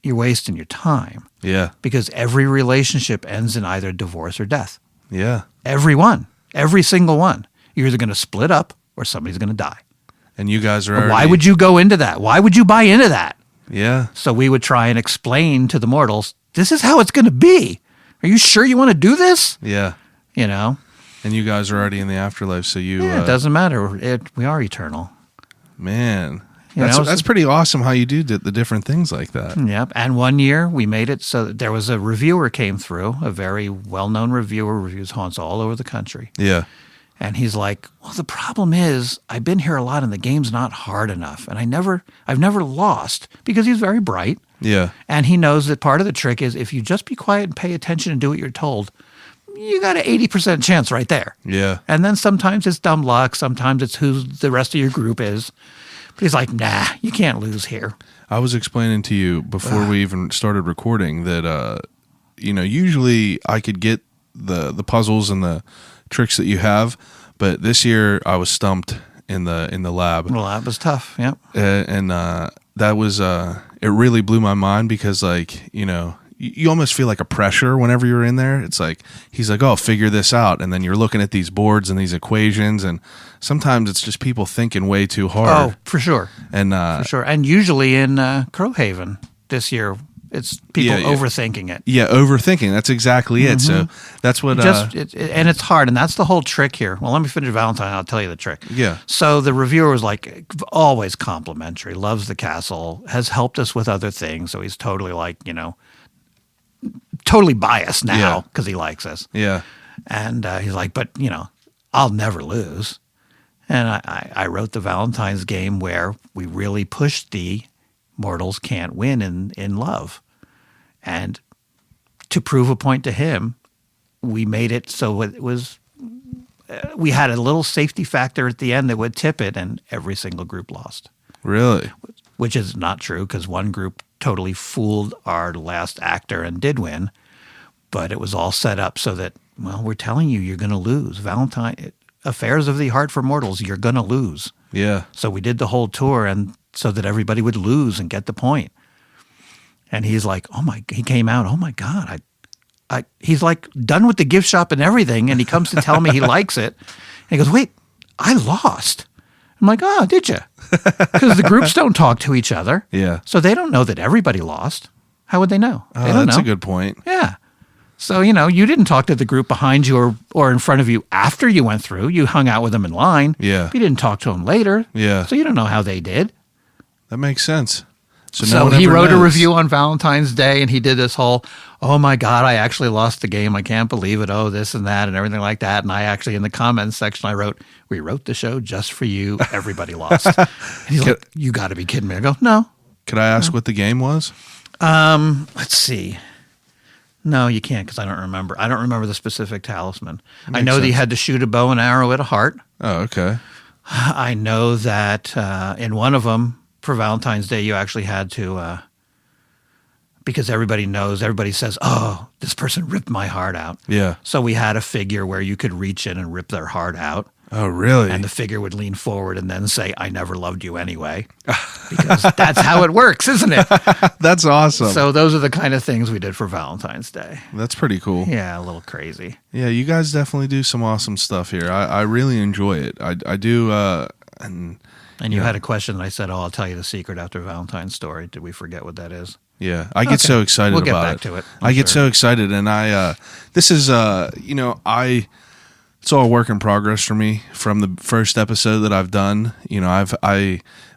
you're wasting your time. Yeah. Because every relationship ends in either divorce or death. Yeah. Every one. Every single one. You're either going to split up or somebody's going to die. And you guys are already... Why would you go into that? Why would you buy into that? Yeah. So we would try and explain to the mortals, this is how it's going to be. Are you sure you want to do this? Yeah. And you guys are already in the afterlife, so you... Yeah, it doesn't matter. We are eternal. Man. That's pretty awesome how you do the different things like that. Yep. And one year we made it so that there was a reviewer came through, a very well-known reviewer, reviews haunts all over the country. Yeah. And he's like, well, the problem is I've been here a lot and the game's not hard enough. And I've never lost because he's very bright. Yeah. And he knows that part of the trick is if you just be quiet and pay attention and do what you're told, you got an 80% chance right there. Yeah. And then sometimes it's dumb luck. Sometimes it's who the rest of your group is. But he's like, nah, you can't lose here. I was explaining to you before we even started recording that, usually I could get the puzzles and the tricks that you have, but this year I was stumped in the lab. The lab was tough, yep. And that was, it really blew my mind because, you almost feel like a pressure whenever you're in there. It's like, he's like, oh, figure this out. And then you're looking at these boards and these equations, and sometimes it's just people thinking way too hard. Oh, for sure. And for sure. And usually in Crowhaven this year, It's people Yeah, yeah. overthinking it. Yeah, overthinking. That's exactly it. So that's what. And it's hard, and that's the whole trick here. Well, let me finish Valentine. I'll tell you the trick. Yeah. So the reviewer was like, always complimentary, loves the castle, has helped us with other things. So he's totally like, totally biased now Yeah. because he likes us. Yeah. And he's like, but I'll never lose. And I wrote the Valentine's game where we really pushed the mortals can't win in love. And to prove a point to him, we made it so it was, we had a little safety factor at the end that would tip it, and every single group lost. Really? Which is not true because one group totally fooled our last actor and did win. But it was all set up so that, well, we're telling you, you're going to lose. Valentine, Affairs of the Heart for Mortals, you're going to lose. Yeah. So we did the whole tour and so that everybody would lose and get the point. And he's like, he came out, oh my God. He's like done with the gift shop and everything. And he comes to tell me he likes it. And he goes, wait, I lost. I'm like, oh, did you? Because the groups don't talk to each other. Yeah. So they don't know that everybody lost. How would they know? Oh, They don't that's know. a good point. Yeah. So, you didn't talk to the group behind you or in front of you after you went through. You hung out with them in line. Yeah. But you didn't talk to them later. Yeah. So you don't know how they did. That makes sense. So, no So one he ever wrote a knows. review on Valentine's Day, and he did this whole, oh my God, I actually lost the game. I can't believe it. Oh, this and that and everything like that. And I actually, in the comments section, I wrote, we wrote the show just for you. Everybody lost. And he's like, you got to be kidding me. I go, no. Could I ask what the game was? Let's see. No, you can't because I don't remember. I don't remember the specific talisman. I know that you sense. had to shoot a bow and arrow at a heart. Oh, okay. I know that in one of them, for Valentine's Day, you actually had to, because everybody says, oh, this person ripped my heart out. Yeah. So we had a figure where you could reach in and rip their heart out. Oh, really? And the figure would lean forward and then say, I never loved you anyway. Because that's how it works, isn't it? That's awesome. So those are the kind of things we did for Valentine's Day. That's pretty cool. Yeah, a little crazy. Yeah, you guys definitely do some awesome stuff here. I really enjoy it. I do. And you had a question and I said, I'll tell you the secret after Valentine's story. Did we forget what that is? yeah, I get so excited We'll get about back it. to it, I I'm get sure. so excited, and this is it's all a work in progress for me from the first episode that I've done.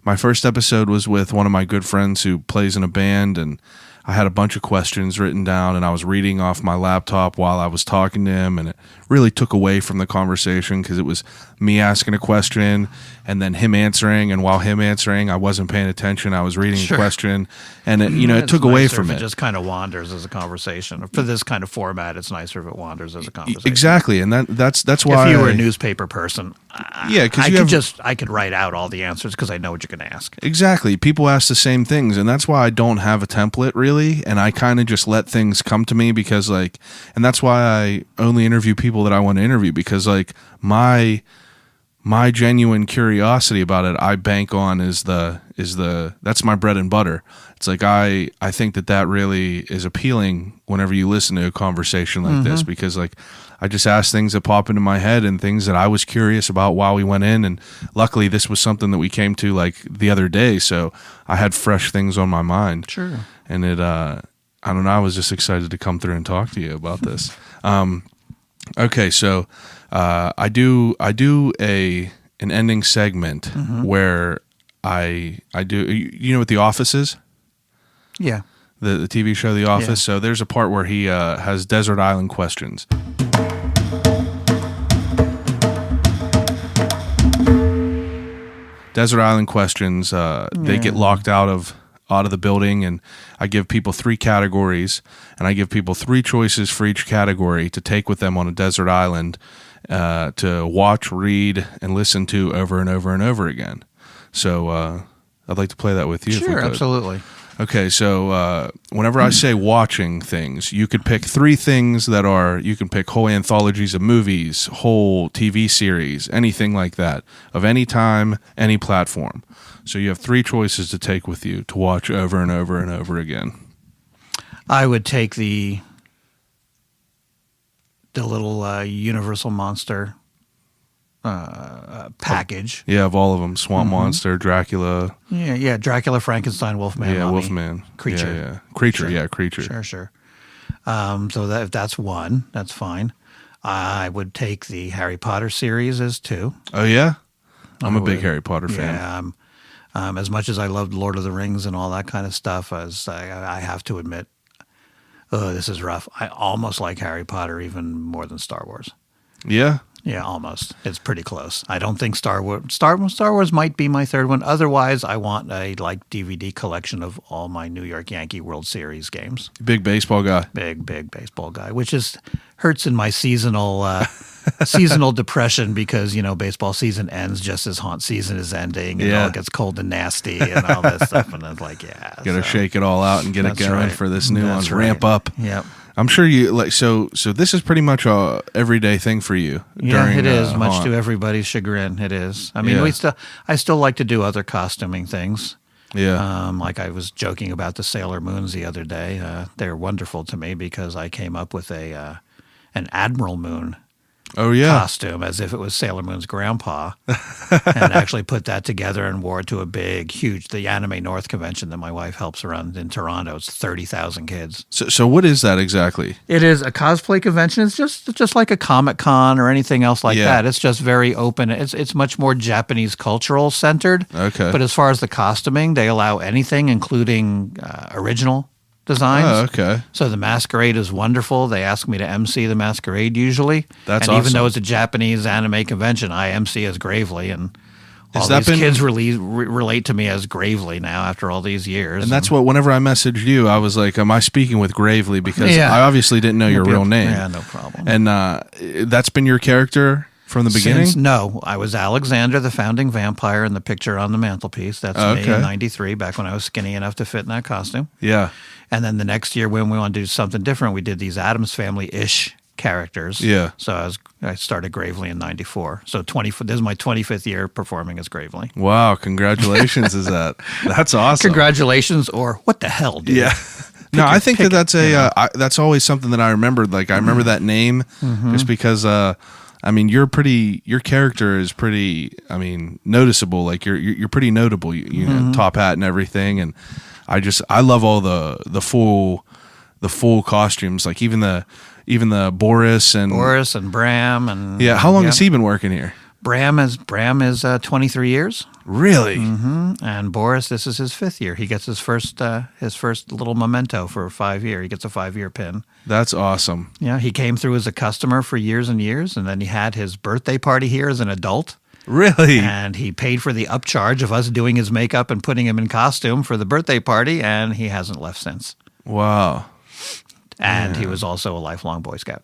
My first episode was with one of my good friends who plays in a band, and I had a bunch of questions written down, and I was reading off my laptop while I was talking to him, and it really took away from the conversation because it was me asking a question and then him answering, and while him answering, I wasn't paying attention. I was reading Sure. a question, and it It's took away nicer from if it. It just kind of wanders as a conversation. For this kind of format, it's nicer if it wanders as a conversation. Exactly, and that's why If you were a newspaper person, Yeah, 'cause I could write out all the answers because I know what you're going to ask. Exactly. People ask the same things, and that's why I don't have a template really, and I kind of just let things come to me because and that's why I only interview people that I want to interview because my genuine curiosity about it, I bank on is that's my bread and butter. It's like I think that really is appealing whenever you listen to a conversation like this because I just ask things that pop into my head and things that I was curious about while we went in, and luckily this was something that we came to the other day, so I had fresh things on my mind. Sure. And it I don't know, I was just excited to come through and talk to you about this. Okay, so I do an ending segment where I do. You know what The Office is? Yeah. The TV show The Office. Yeah. So there's a part where he has desert island questions. Desert island questions. They get locked out of the building, and I give people 3 categories, and I give people 3 choices for each category to take with them on a desert island to watch, read, and listen to over and over and over again. So I'd like to play that with you. if we Sure, could. absolutely. Okay, so whenever I say watching things, you could pick 3 things you can pick whole anthologies of movies, whole TV series, anything like that, of any time, any platform. So you have 3 choices to take with you to watch over and over and over again. I would take the little Universal monster package. Yeah, of all of them, Swamp Monster, Dracula. Yeah, Dracula, Frankenstein, Wolfman, Yeah, Mummy, Wolfman, Creature. Yeah. Creature, yeah, Creature. Sure. So if that's one, that's fine. I would take the Harry Potter series as two. Oh yeah, I'm I a big would. Harry Potter fan. Yeah, as much as I loved Lord of the Rings and all that kind of stuff, as I have to admit, this is rough. I almost like Harry Potter even more than Star Wars. Yeah. Yeah, almost. It's pretty close. I don't think Star Wars might be my third one. Otherwise, I want a DVD collection of all my New York Yankee World Series games. Big baseball guy. Big baseball guy, which is hurts in my seasonal depression because baseball season ends just as haunt season is ending, and Yeah. all gets cold and nasty and all that stuff, and it's like, yeah, Got to shake it all out and get it That's going right. for this new That's one. right. Ramp up. Yep. I'm sure you like. So this is pretty much a everyday thing for you. Yeah, during, it is, much haunt. to everybody's chagrin. It is. I mean, Yeah. I still like to do other costuming things. Yeah. Like I was joking about the Sailor Moons the other day. They're wonderful to me because I came up with an Admiral Moon Oh yeah. costume as if it was Sailor Moon's grandpa, and actually put that together and wore it to a the Anime North convention that my wife helps run in Toronto. It's 30,000 kids. So what is that exactly? It is a cosplay convention. It's just like a Comic-Con or anything else like Yeah. that. It's just very open. It's much more Japanese cultural centered. Okay. But as far as the costuming, they allow anything, including original designs. Oh, okay. So the masquerade is wonderful. They ask me to MC the masquerade usually. That's and even awesome. though it's a Japanese anime convention, I MC as Gravely, and all that these been- kids relate to me as Gravely now after all these years. And that's what. Whenever I messaged you, I was like, "Am I speaking with Gravely?" Because Yeah. I obviously didn't know your real name. Yeah, no problem. And that's been your character from the beginning. No, I was Alexander, the founding vampire, in the picture on the mantelpiece. That's me Okay. in '93, back when I was skinny enough to fit in that costume. Yeah. And then the next year, when we wanted to do something different, we did these Addams Family-ish characters. Yeah. So I started Gravely in '94. So this is my 25th year performing as Gravely. Wow. Congratulations. That's awesome. Congratulations, or what the hell, dude? Yeah. No, I think that's that's always something that I remembered. Like I remember that name just because. I mean, your character is pretty. I mean, noticeable. Like you're pretty notable. You know, top hat and everything. And I love all the full costumes. Like even the Boris and Bram and yeah. How long has he been working here? Bram is 23 years. Really? And Boris, this is his 5th year. He gets his first little memento for 5 year. He gets a 5-year pin. That's awesome. Yeah, he came through as a customer for years and years, and then he had his birthday party here as an adult. Really? And he paid for the upcharge of us doing his makeup and putting him in costume for the birthday party, and he hasn't left since. Wow. And he was also a lifelong Boy Scout.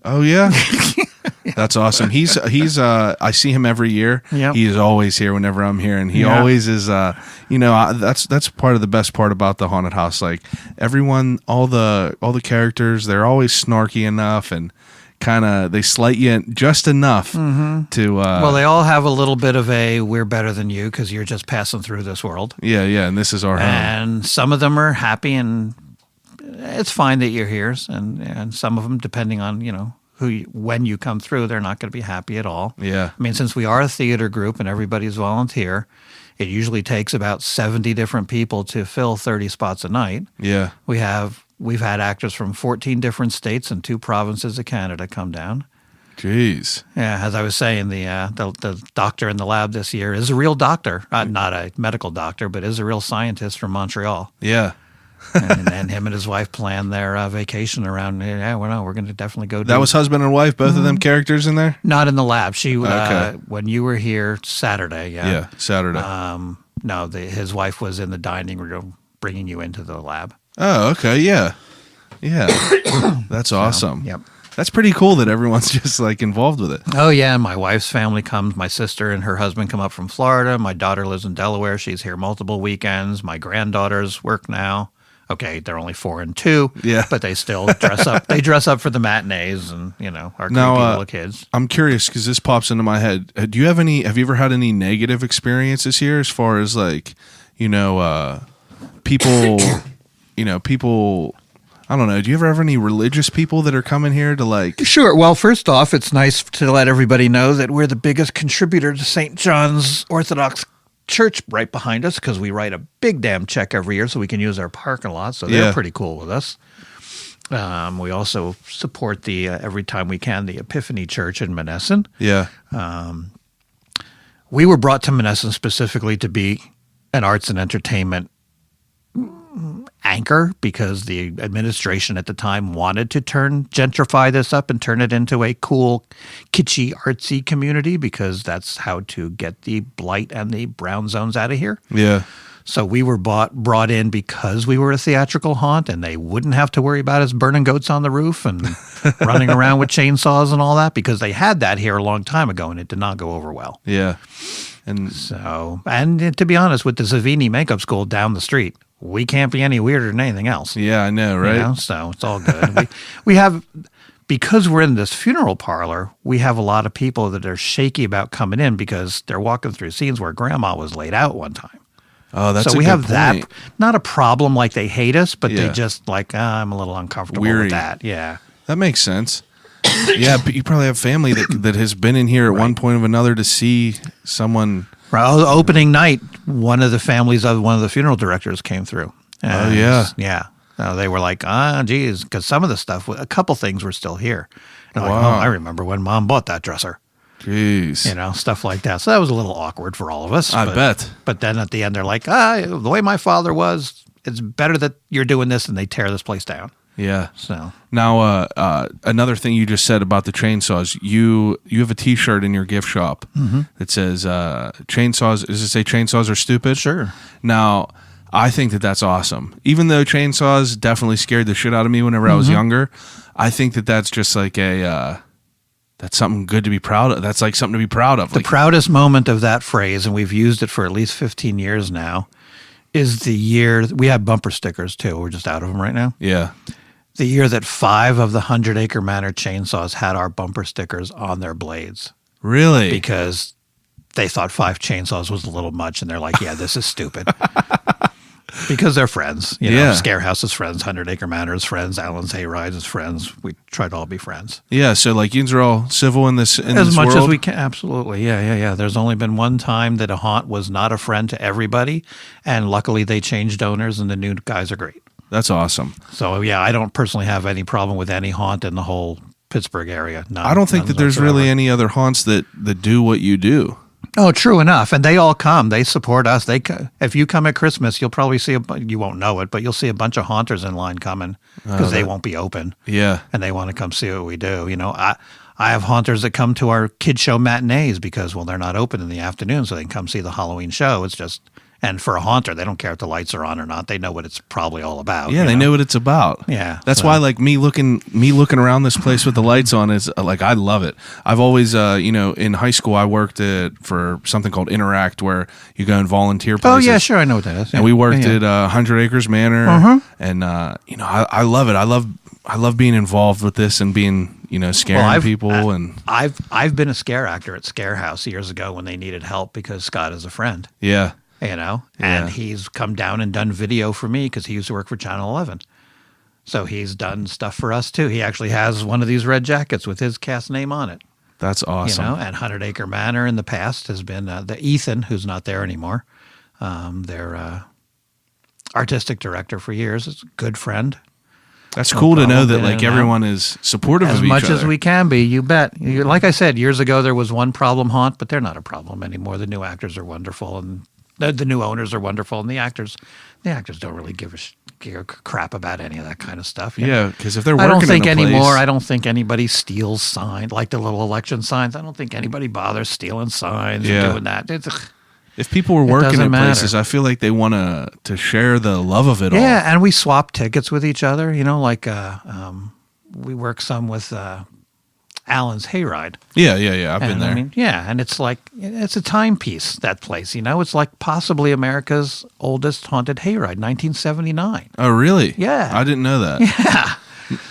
Oh yeah. That's awesome. He's I see him every year. Yep. He is always here whenever I'm here, and he always is. That's part of the best part about the haunted house. Like everyone, all the characters, they're always snarky enough and kind of they slight you just enough to. Well, they all have a little bit of a "we're better than you" because you're just passing through this world. yeah, and this is our home. And some of them are happy, and it's fine that you're here. And some of them, depending on when you come through, they're not going to be happy at all. Yeah. I mean, since we are a theater group and everybody's volunteer, it usually takes about 70 different people to fill 30 spots a night. Yeah. We've had actors from 14 different states and 2 provinces of Canada come down. Jeez. Yeah, as I was saying, the doctor in the lab this year is a real doctor, not a medical doctor, but is a real scientist from Montreal. Yeah. and him and his wife planned their vacation around. Yeah, we're going to definitely go. That was husband and wife, both of them characters in there. not in the lab. She Okay. when you were here Saturday. Yeah, Saturday. No, his wife was in the dining room bringing you into the lab. Oh, okay. Yeah. That's awesome. Yep. That's pretty cool that everyone's just like involved with it. Oh yeah, and my wife's family comes. My sister and her husband come up from Florida. My daughter lives in Delaware. She's here multiple weekends. My granddaughters work now. Okay, they're only 4 and 2. Yeah. but they still dress up. They dress up for the matinees, and are creepy little kids. I'm curious because this pops into my head. Have you ever had any negative experiences here as far as like, people, people, I don't know. Do you ever have any religious people that are coming here to like? Sure. Well, first off, it's nice to let everybody know that we're the biggest contributor to St. John's Orthodox Church right behind us because we write a big damn check every year so we can use our parking lot. So they're pretty cool with us. We also support the every time we can the Epiphany Church in Monessen. Yeah. We were brought to Monessen specifically to be an arts and entertainment anchor because the administration at the time wanted to gentrify this up and turn it into a cool, kitschy, artsy community because that's how to get the blight and the brown zones out of here. Yeah. So we were brought in because we were a theatrical haunt and they wouldn't have to worry about us burning goats on the roof and running around with chainsaws and all that because they had that here a long time ago and it did not go over well. Yeah. And to be honest, with the Savini makeup school down the street, we can't be any weirder than anything else. Yeah, I know, right? You know? So it's all good. we have, because we're in this funeral parlor, we have a lot of people that are shaky about coming in because they're walking through scenes where grandma was laid out one time. Oh, that's so a we good have point. that. Not a problem like they hate us, but Yeah. they just like, I'm a little uncomfortable Weary. with that. Yeah. That makes sense. Yeah, but you probably have family that has been in here at one point or another to see someone. Well, opening night, one of the families of one of the funeral directors came through. Oh, yeah. Yeah. They were like, geez, because some of the stuff, a couple things were still here. And like, Wow. I remember when Mom bought that dresser. Jeez. You know, stuff like that. So that was a little awkward for all of us. I bet. But then at the end, they're like, the way my father was, it's better that you're doing this, and they tear this place down. Yeah. So Now, another thing you just said about the chainsaws, you have a T-shirt in your gift shop that says chainsaws. Does it say chainsaws are stupid? Sure. Now, I think that that's awesome. Even though chainsaws definitely scared the shit out of me whenever I was younger, I think that that's just like that's something good to be proud of. That's like something to be proud of. The proudest moment of that phrase, and we've used it for at least 15 years now, is the year we have bumper stickers too. We're just out of them right now. Yeah. The year that 5 of the 100 Acre Manor chainsaws had our bumper stickers on their blades Really? because they thought 5 chainsaws was a little much, and they're like, yeah, this is stupid. Because they're friends. You know, Yeah. Scarehouse is friends, 100 Acre Manor is friends, Allen's Hayrides is friends. We try to all be friends. Yeah. So like, you are all civil in this As much world? as we can. Absolutely. Yeah. There's only been one time that a haunt was not a friend to everybody, and luckily they changed owners, and the new guys are great. That's awesome. So, yeah, I don't personally have any problem with any haunt in the whole Pittsburgh area. None, I don't think none that there's whatsoever. really any other haunts that do what you do. Oh, true enough. And they all come. They support us. If you come at Christmas, you'll probably see you won't know it, but you'll see a bunch of haunters in line coming because they won't be open. Yeah. And they want to come see what we do. You know, I have haunters that come to our kid show matinees because, well, they're not open in the afternoon, so they can come see the Halloween show. It's just, and for a haunter, they don't care if the lights are on or not. They know what it's probably all about. Yeah, they know what it's about. Yeah, That's so- why, like, me looking around this place with the lights on is like, I love it. I've always, in high school, I worked for something called Interact, where you go and volunteer places. Oh yeah, sure, I know what that is. And we worked at 100 Acres Manor, and I love it. I love being involved with this and being scaring people. And I've been a scare actor at Scarehouse years ago when they needed help because Scott is a friend. yeah, And Yeah. he's come down and done video for me because he used to work for Channel 11. So he's done stuff for us too. He actually has one of these red jackets with his cast name on it. that's awesome. And 100 Acre Manor in the past has been the Ethan, who's not there anymore. Their artistic director for years. Is a good friend. That's cool to know problem, that been in like and out. everyone is supportive As of each much other. as we can be, you bet. Like I said, years ago there was one problem haunt, but they're not a problem anymore. The new actors are wonderful, and the new owners are wonderful, and the actors don't really give a crap about any of that kind of stuff. you know? Yeah, because if they're I working don't think in a anymore. place, I don't think anybody steals signs like the little election signs. I don't think anybody bothers stealing signs Yeah. or doing that. if people were working doesn't at matter. places, I feel like they want to share the love of it all. Yeah, and we swap tickets with each other. Like we work some with Allen's Hayride. Yeah. I've been And there. I mean, yeah, and it's like it's a timepiece. That place, it's like possibly America's oldest haunted hayride, 1979. Oh, really? Yeah. I didn't know that. Yeah.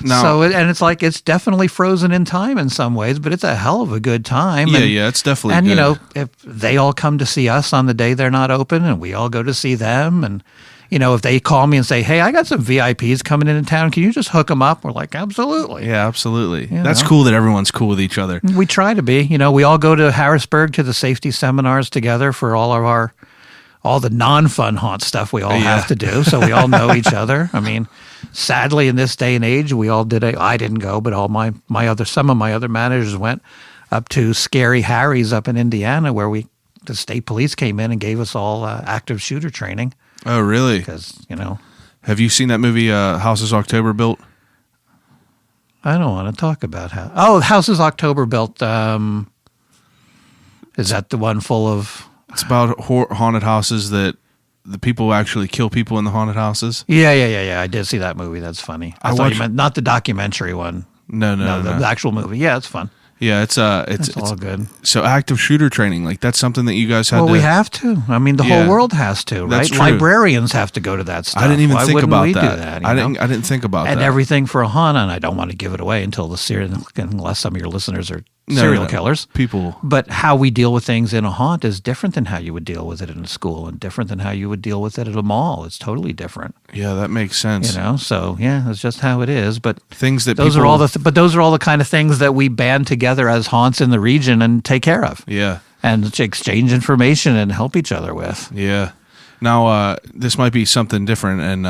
Now, So it's like it's definitely frozen in time in some ways, but it's a hell of a good time. yeah, it's definitely And good. if they all come to see us on the day they're not open, and we all go to see them, and if they call me and say, hey, I got some VIPs coming into town, can you just hook them up? We're like, absolutely. Yeah, absolutely. That's know? cool that everyone's cool with each other. We try to be. We all go to Harrisburg to the safety seminars together for all the non-fun haunt stuff we all have to do. So we all know each other. I mean, sadly, in this day and age, we all did. I didn't go, but all some of my other managers went up to Scary Harry's up in Indiana, where the state police came in and gave us all active shooter training. Oh, really? Because Have you seen that movie, Houses October Built? I don't want to talk about how. Oh, Houses October Built. Is that the one full of? It's about haunted houses that the people actually kill people in the haunted houses. Yeah. I did see that movie. That's funny. I thought you meant not the documentary one. No. The actual movie. Yeah, it's fun. Yeah, it's all good. So active shooter training, like that's something that you guys had. Well, we have to. I mean, the whole world has to, right? That's true. Librarians have to go to that stuff. I didn't even Why think wouldn't about we that. Do that I didn't think about that. And everything for a haunt, and I don't want to give it away until unless some of your listeners are serial killers. People. But how we deal with things in a haunt is different than how you would deal with it in a school, and different than how you would deal with it at a mall. It's totally different. Yeah, that makes sense. So yeah, that's just how it is. But things that those are all the kind of things that we band together as haunts in the region and take care of. Yeah, and exchange information and help each other with. Yeah. Now, this might be something different, and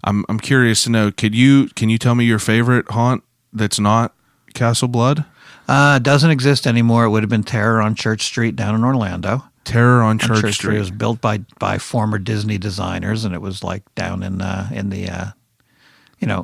I'm curious to know. Can you tell me your favorite haunt that's not Castle Blood? Doesn't exist anymore. It would have been Terror on Church Street down in Orlando. Terror on Church Street. It was built by former Disney designers, and it was like down in the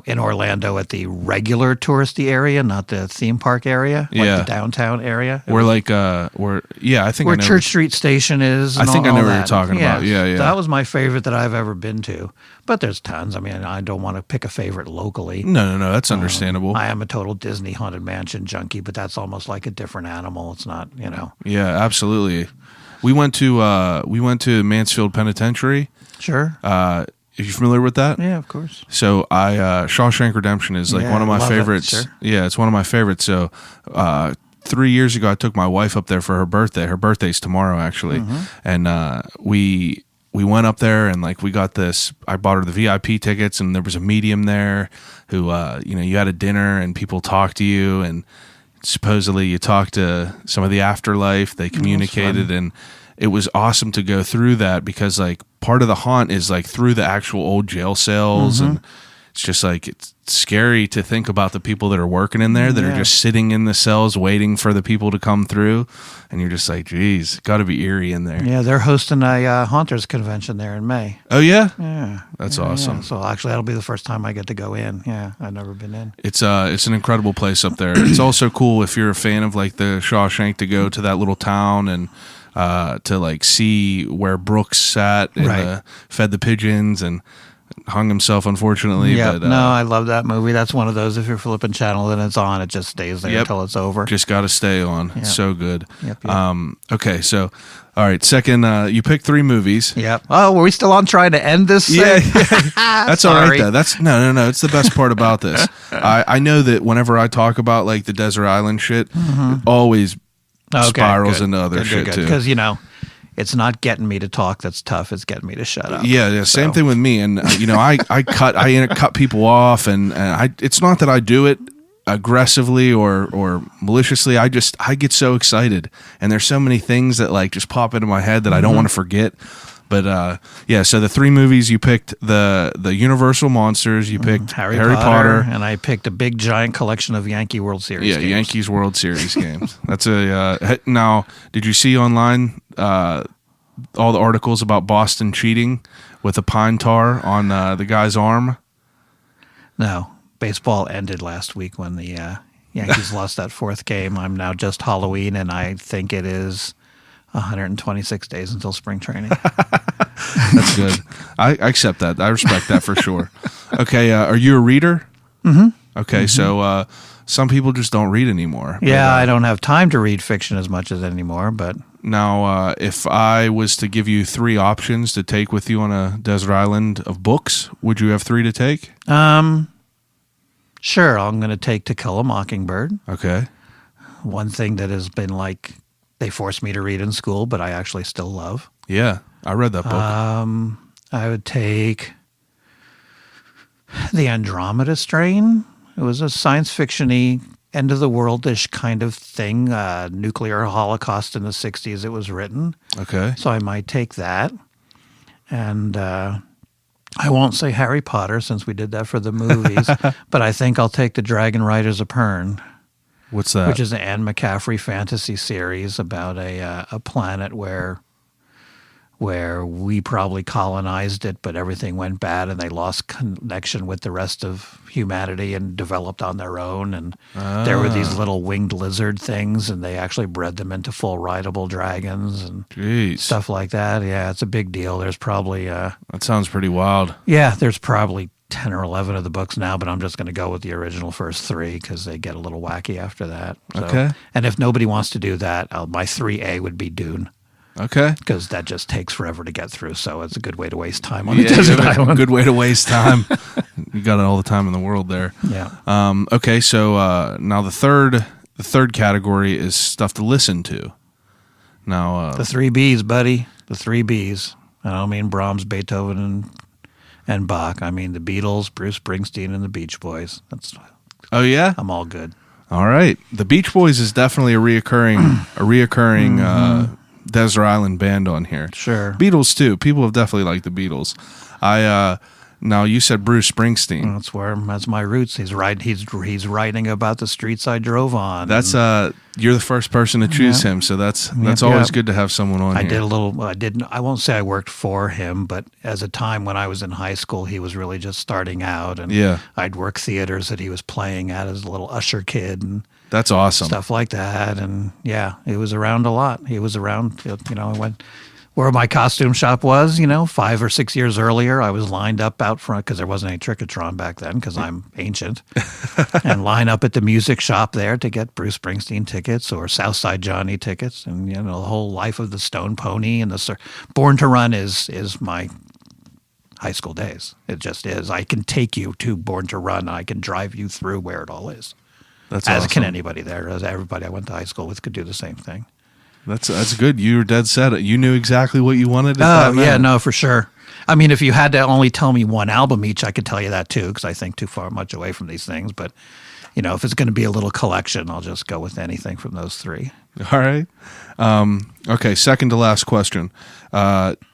in Orlando at the regular touristy area, not the theme park area, like the downtown area. I think where Church Street Station is. I think I know what you're talking about. Yeah. That was my favorite that I've ever been to. But there's tons. I mean, I don't want to pick a favorite locally. No. That's understandable. I am a total Disney Haunted Mansion junkie, but that's almost like a different animal. It's not, Yeah, absolutely. We went to Mansfield Penitentiary. Sure. Are you familiar with that? Yeah, of course. So Shawshank Redemption is like one of my favorites. Sure. Yeah, it's one of my favorites. So 3 years ago, I took my wife up there for her birthday. Her birthday's tomorrow, actually, and we went up there and like we got this. I bought her the VIP tickets, and there was a medium there who you had a dinner and people talked to you, and supposedly you talked to some of the afterlife. They communicated, and it was awesome to go through that because like part of the haunt is like through the actual old jail cells, and it's just like it's scary to think about the people that are working in there that are just sitting in the cells waiting for the people to come through, and you're just like, geez, got to be eerie in there. Yeah, they're hosting a haunters convention there in May. Oh yeah, yeah, that's awesome. Yeah. So actually, that'll be the first time I get to go in. Yeah, I've never been in. It's an incredible place up there. It's also cool if you're a fan of like the Shawshank to go to that little town and to like see where Brooks sat and fed the pigeons and hung himself, unfortunately. Yeah, but, no, I love that movie. That's one of those, if you're flipping channel and it's on, it just stays there until it's over. Just got to stay on. It's so good. Yep. Okay, so, all right, second, you picked 3 movies. Yep. Oh, were we still on trying to end this thing? Yeah. That's all right, though. That's no. It's the best part about this. I know that whenever I talk about, like, the desert island shit, it always spirals into other shit, too. Because, it's not getting me to talk that's tough. It's getting me to shut up. Yeah, same thing with me. And I cut people off, and it's not that I do it aggressively or maliciously. I get so excited, and there's so many things that like just pop into my head that I don't want to forget. But so the 3 movies you picked, the Universal Monsters, you picked Harry Potter, and I picked a big giant collection of Yankee World Series games. Yankees World Series games. That's now, did you see online all the articles about Boston cheating with a pine tar on the guy's arm? No. Baseball ended last week when the Yankees lost that 4th game. I'm now just Halloween, and I think it is 126 days until spring training. That's good. I accept that. I respect that for sure. Okay, are you a reader? Mm-hmm. Okay, so some people just don't read anymore. Yeah, I don't have time to read fiction as much as anymore, but... Now, if I was to give you 3 options to take with you on a desert island of books, would you have 3 to take? Sure, I'm going to take To Kill a Mockingbird. Okay. One thing that has been like they forced me to read in school, but I actually still love. Yeah, I read that book. I would take the Andromeda Strain. It was a science fiction-y, end-of-the-world-ish kind of thing. Nuclear holocaust in the 60s it was written. Okay. So I might take that. And I won't say Harry Potter since we did that for the movies, but I think I'll take the Dragon Riders of Pern. What's that? Which is an Anne McCaffrey fantasy series about a planet where we probably colonized it, but everything went bad and they lost connection with the rest of humanity and developed on their own. And there were these little winged lizard things, and they actually bred them into full rideable dragons and stuff like that. Yeah, it's a big deal. There's probably that sounds pretty wild. Yeah, there's probably 10 or 11 of the books now, but I'm just going to go with the original first 3 because they get a little wacky after that. So, okay. And if nobody wants to do that, my 3A would be Dune. Okay. Because that just takes forever to get through, so it's a good way to waste time on a desert island. Good way to waste time. You got all the time in the world there. Yeah. Okay, so now the third category is stuff to listen to. Now the 3 Bs, buddy. The 3 Bs. I don't mean Brahms, Beethoven, and Bach. I mean the Beatles, Bruce Springsteen, and the Beach Boys. Oh yeah? I'm all good. All right. The Beach Boys is definitely a reoccurring desert island band on here. Sure. Beatles too. People have definitely liked the Beatles. Now you said Bruce Springsteen. That's my roots. He's writing about the streets I drove on. That's you're the first person to choose him, so that's always good to have someone on here. I won't say I worked for him, but as a time when I was in high school, he was really just starting out, and I'd work theaters that he was playing at as a little usher kid, and that's awesome. Stuff like that. And yeah, he was around a lot. He was around, where my costume shop was, 5 or 6 years earlier, I was lined up out front because there wasn't any Trickotron back then because I'm ancient, and line up at the music shop there to get Bruce Springsteen tickets or Southside Johnny tickets. And, the whole life of the Stone Pony and Born to Run is my high school days. It just is. I can take you to Born to Run. I can drive you through where it all is. That's as awesome. Can anybody there. As everybody I went to high school with could do the same thing. That's good. You were dead set. You knew exactly what you wanted. No, for sure. I mean, if you had to only tell me one album each, I could tell you that too, because I think too much away from these things. But if it's going to be a little collection, I'll just go with anything from those 3. All right. Okay. Second to last question.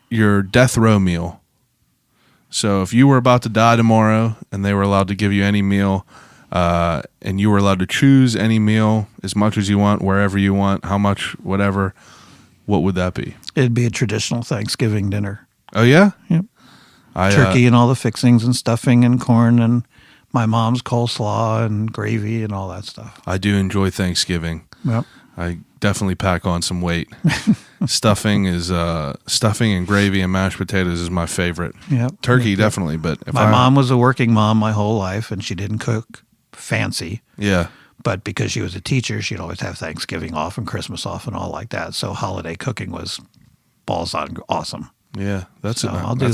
Your death row meal. So if you were about to die tomorrow and they were allowed to give you any meal, and you were allowed to choose any meal as much as you want, wherever you want, how much, whatever, what would that be? It'd be a traditional Thanksgiving dinner. Oh, yeah? Yep. Turkey and all the fixings and stuffing and corn and my mom's coleslaw and gravy and all that stuff. I do enjoy Thanksgiving. Yep. I definitely pack on some weight. Stuffing and gravy and mashed potatoes is my favorite. Yep. Turkey, definitely. But if my mom was a working mom my whole life, and she didn't cook fancy. Yeah. But because she was a teacher, she'd always have Thanksgiving off and Christmas off and all like that. So holiday cooking was balls on awesome. Yeah, that's a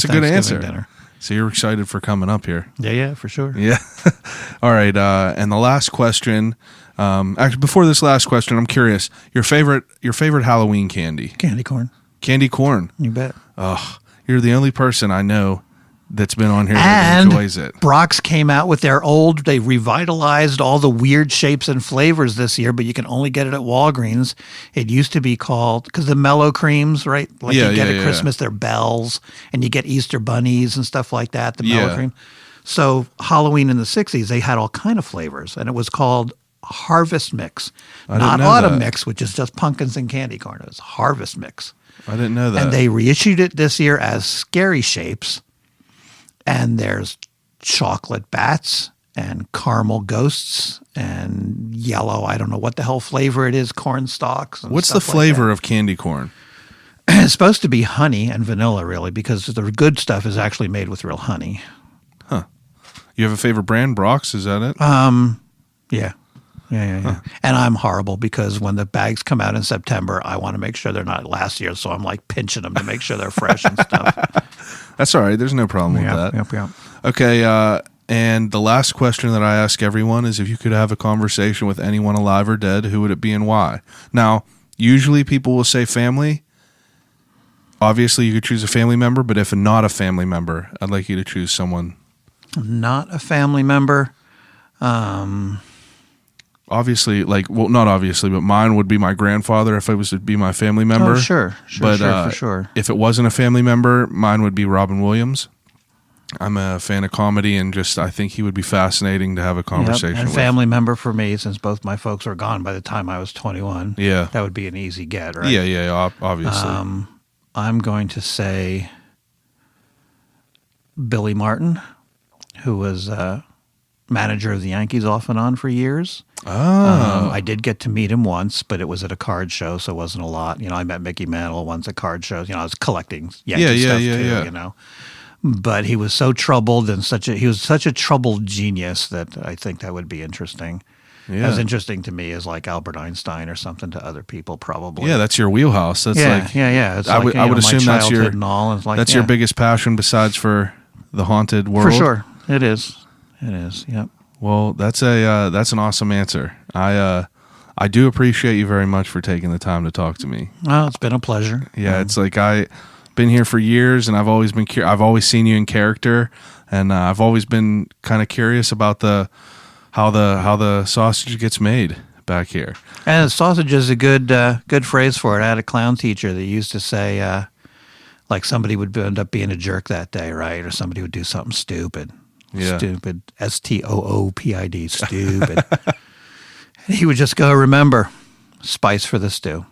good answer. Dinner. So you're excited for coming up here? Yeah, for sure. Yeah. All right. And the last question. Actually, before this last question, I'm curious. Your favorite Halloween candy? Candy corn. Candy corn. You bet. Oh, you're the only person I know that's been on here and that enjoys it. Brock's came out with they revitalized all the weird shapes and flavors this year, but you can only get it at Walgreens. It used to be called, because the mellow creams, right? Like you get at Christmas, they're bells, and you get Easter bunnies and stuff like that, the mellow cream. So Halloween in the 60s, they had all kind of flavors, and it was called Harvest Mix. Not Autumn Mix, which is just pumpkins and candy corn. It was Harvest Mix. I didn't know that. And they reissued it this year as Scary Shapes. And there's chocolate bats and caramel ghosts and yellow, I don't know what the hell flavor it is, corn stalks. What's the flavor of candy corn? It's supposed to be honey and vanilla, really, because the good stuff is actually made with real honey. Huh. You have a favorite brand, Brock's? Is that it? Yeah. Huh. And I'm horrible because when the bags come out in September, I want to make sure they're not last year, so I'm like pinching them to make sure they're fresh and stuff. That's all right. There's no problem with that. Yep. Okay, and the last question that I ask everyone is if you could have a conversation with anyone alive or dead, who would it be and why? Now, usually people will say family. obviously you could choose a family member, but if not a family member, I'd like you to choose someone. Not a family member. Obviously, not obviously, but mine would be my grandfather if it was to be my family member. Oh, sure, But for sure. if it wasn't a family member, mine would be Robin Williams. I'm a fan of comedy, and I think he would be fascinating to have a conversation And with. family member for me, since both my folks are gone by the time I was 21. Yeah. That would be an easy get, right? Yeah, obviously. I'm going to say Billy Martin, who was manager of the Yankees off and on for years. Oh. I did get to meet him once, but it was at a card show, so it wasn't a lot. I met Mickey Mantle once at card shows. I was collecting Yankee stuff too, But he was so troubled and he was such a troubled genius that I think that would be interesting. Yeah. As interesting to me as like Albert Einstein or something to other people, probably. Yeah, that's your wheelhouse. That's yeah. It's I would assume my that's your childhood and all. It's like, that's your biggest passion besides for the haunted world. For sure, it is. It is. Yep. Well, that's an awesome answer. I do appreciate you very much for taking the time to talk to me. Well, it's been a pleasure. Yeah, it's like I've been here for years, and I've always been I've always seen you in character, and I've always been kind of curious about how the sausage gets made back here. And sausage is a good phrase for it. I had a clown teacher that used to say, like somebody would end up being a jerk that day, right? Or somebody would do something stupid. Yeah. Stupid. STOOPID. Stupid. And he would just go, remember, spice for the stew.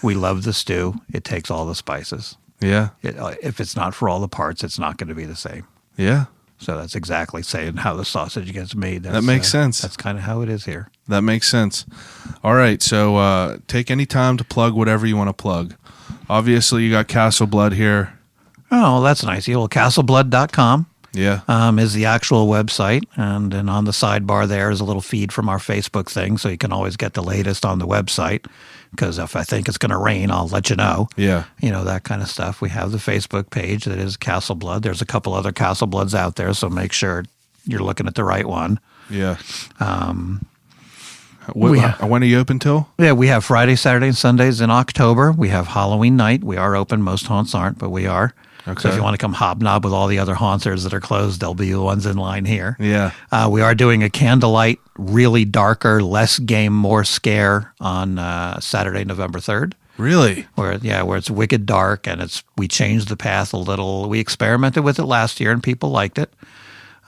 We love the stew. It takes all the spices. Yeah. If it's not for all the parts, it's not going to be the same. Yeah. So that's exactly saying how the sausage gets made. That makes sense. That's kind of how it is here. That makes sense. All right, so take any time to plug whatever you want to plug. Obviously, you got Castle Blood here. Oh, that's nice. castleblood.com. Yeah. Is the actual website. And then on the sidebar there is a little feed from our Facebook thing, so you can always get the latest on the website. Because if I think it's going to rain, I'll let you know. Yeah. That kind of stuff. We have the Facebook page that is Castle Blood. There's a couple other Castle Bloods out there, so make sure you're looking at the right one. Yeah. When are you open till? Yeah, we have Friday, Saturday, and Sundays in October. We have Halloween night. We are open. Most haunts aren't, but we are. Okay. So if you want to come hobnob with all the other haunters that are closed, they'll be the ones in line here. Yeah. We are doing a candlelight, really darker, less game, more scare on Saturday, November 3rd. Really? Where it's wicked dark and we changed the path a little. We experimented with it last year and people liked it.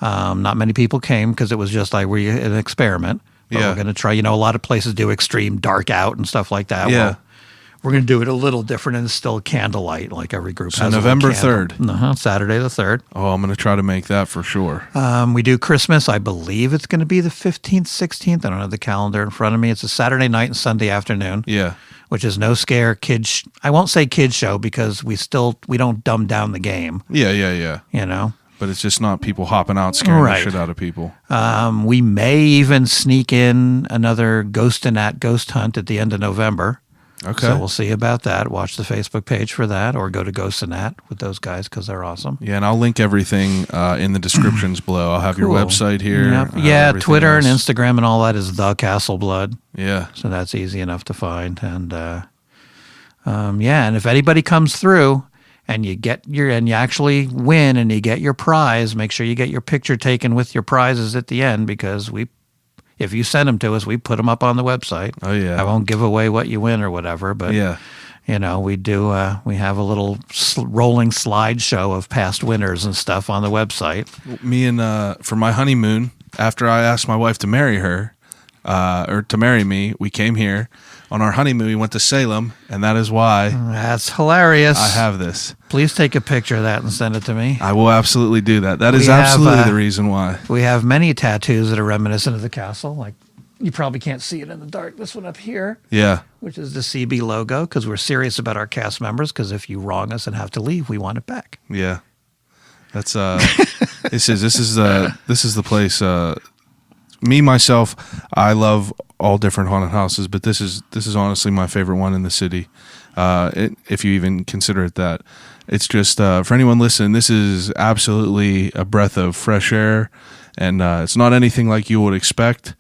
Not many people came because it was just like an experiment. But we're going to try, a lot of places do extreme dark out and stuff like that. Yeah. Well, we're going to do it a little different and it's still candlelight, like every group has. So November 3rd. Saturday the 3rd. Oh, I'm going to try to make that for sure. We do Christmas. I believe it's going to be the 15th, 16th. I don't have the calendar in front of me. It's a Saturday night and Sunday afternoon. Yeah. Which is no scare kids. I won't say kids show because we don't dumb down the game. Yeah. But it's just not people hopping out scaring the shit out of people. We may even sneak in another ghost hunt at the end of November. Okay. So we'll see about that. Watch the Facebook page for that or go to Ghost and Nat with those guys because they're awesome. Yeah, and I'll link everything in the descriptions below. I'll have your website here. Yep. Yeah, Twitter and Instagram and all that is The Castle Blood. Yeah. So that's easy enough to find. And and if anybody comes through and you actually win and you get your prize, make sure you get your picture taken with your prizes at the end because if you send them to us, we put them up on the website. Oh, yeah. I won't give away what you win or whatever, but we do. We have a little rolling slideshow of past winners and stuff on the website. Me and for my honeymoon, after I asked my wife to marry her, or to marry me, we came here. On our honeymoon, we went to Salem, and that is why That's hilarious. I have this. Please take a picture of that and send it to me. I will absolutely do that. That is absolutely the reason why. We have many tattoos that are reminiscent of the castle. Like you probably can't see it in the dark. This one up here, which is the CB logo, because we're serious about our cast members. Because if you wrong us and have to leave, we want it back. Yeah, that's this is the place. Me myself, I love all different haunted houses, but this is honestly my favorite one in the city. If you even consider it that, it's just for anyone listening, this is absolutely a breath of fresh air, and it's not anything like you would expect,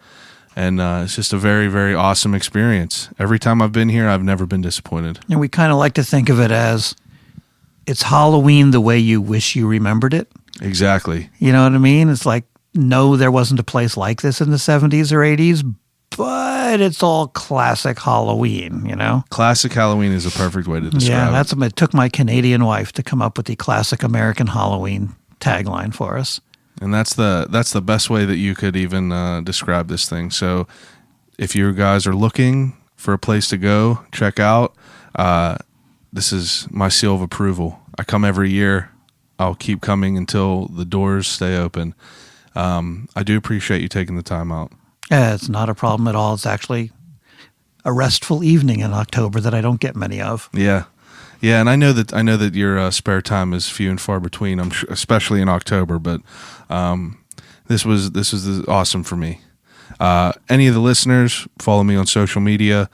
and it's just a very, very awesome experience. Every time I've been here, I've never been disappointed. And we kind of like to think of it as it's Halloween the way you wish you remembered it. Exactly. You know what I mean? It's like, no, there wasn't a place like this in the 70s or 80s, but it's all classic Halloween, you know? Classic Halloween is a perfect way to describe it. It took my Canadian wife to come up with the classic American Halloween tagline for us. And that's the best way that you could even describe this thing. So if you guys are looking for a place to go, check out, this is my seal of approval. I come every year. I'll keep coming until the doors stay open. I do appreciate you taking the time out. Yeah, it's not a problem at all. It's actually a restful evening in October that I don't get many of. Yeah, and I know that your spare time is few and far between. I'm sure, especially in October. But this was awesome for me. Any of the listeners, follow me on social media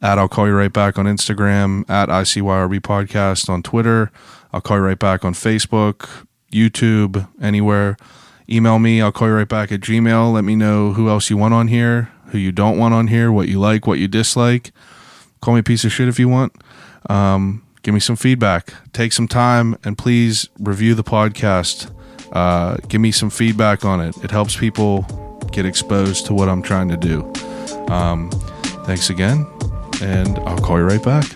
at I'll Call You Right Back on Instagram, at ICYRB Podcast on Twitter. I'll Call You Right Back on Facebook, YouTube, anywhere. Email me, I'll call you right back at Gmail. Let me know who else you want on here, who you don't want on here, what you like, what you dislike. Call me a piece of shit if you want. Give me some feedback. Take some time and please review the podcast. Give me some feedback on it. It helps people get exposed to what I'm trying to do. Thanks again, and I'll call you right back.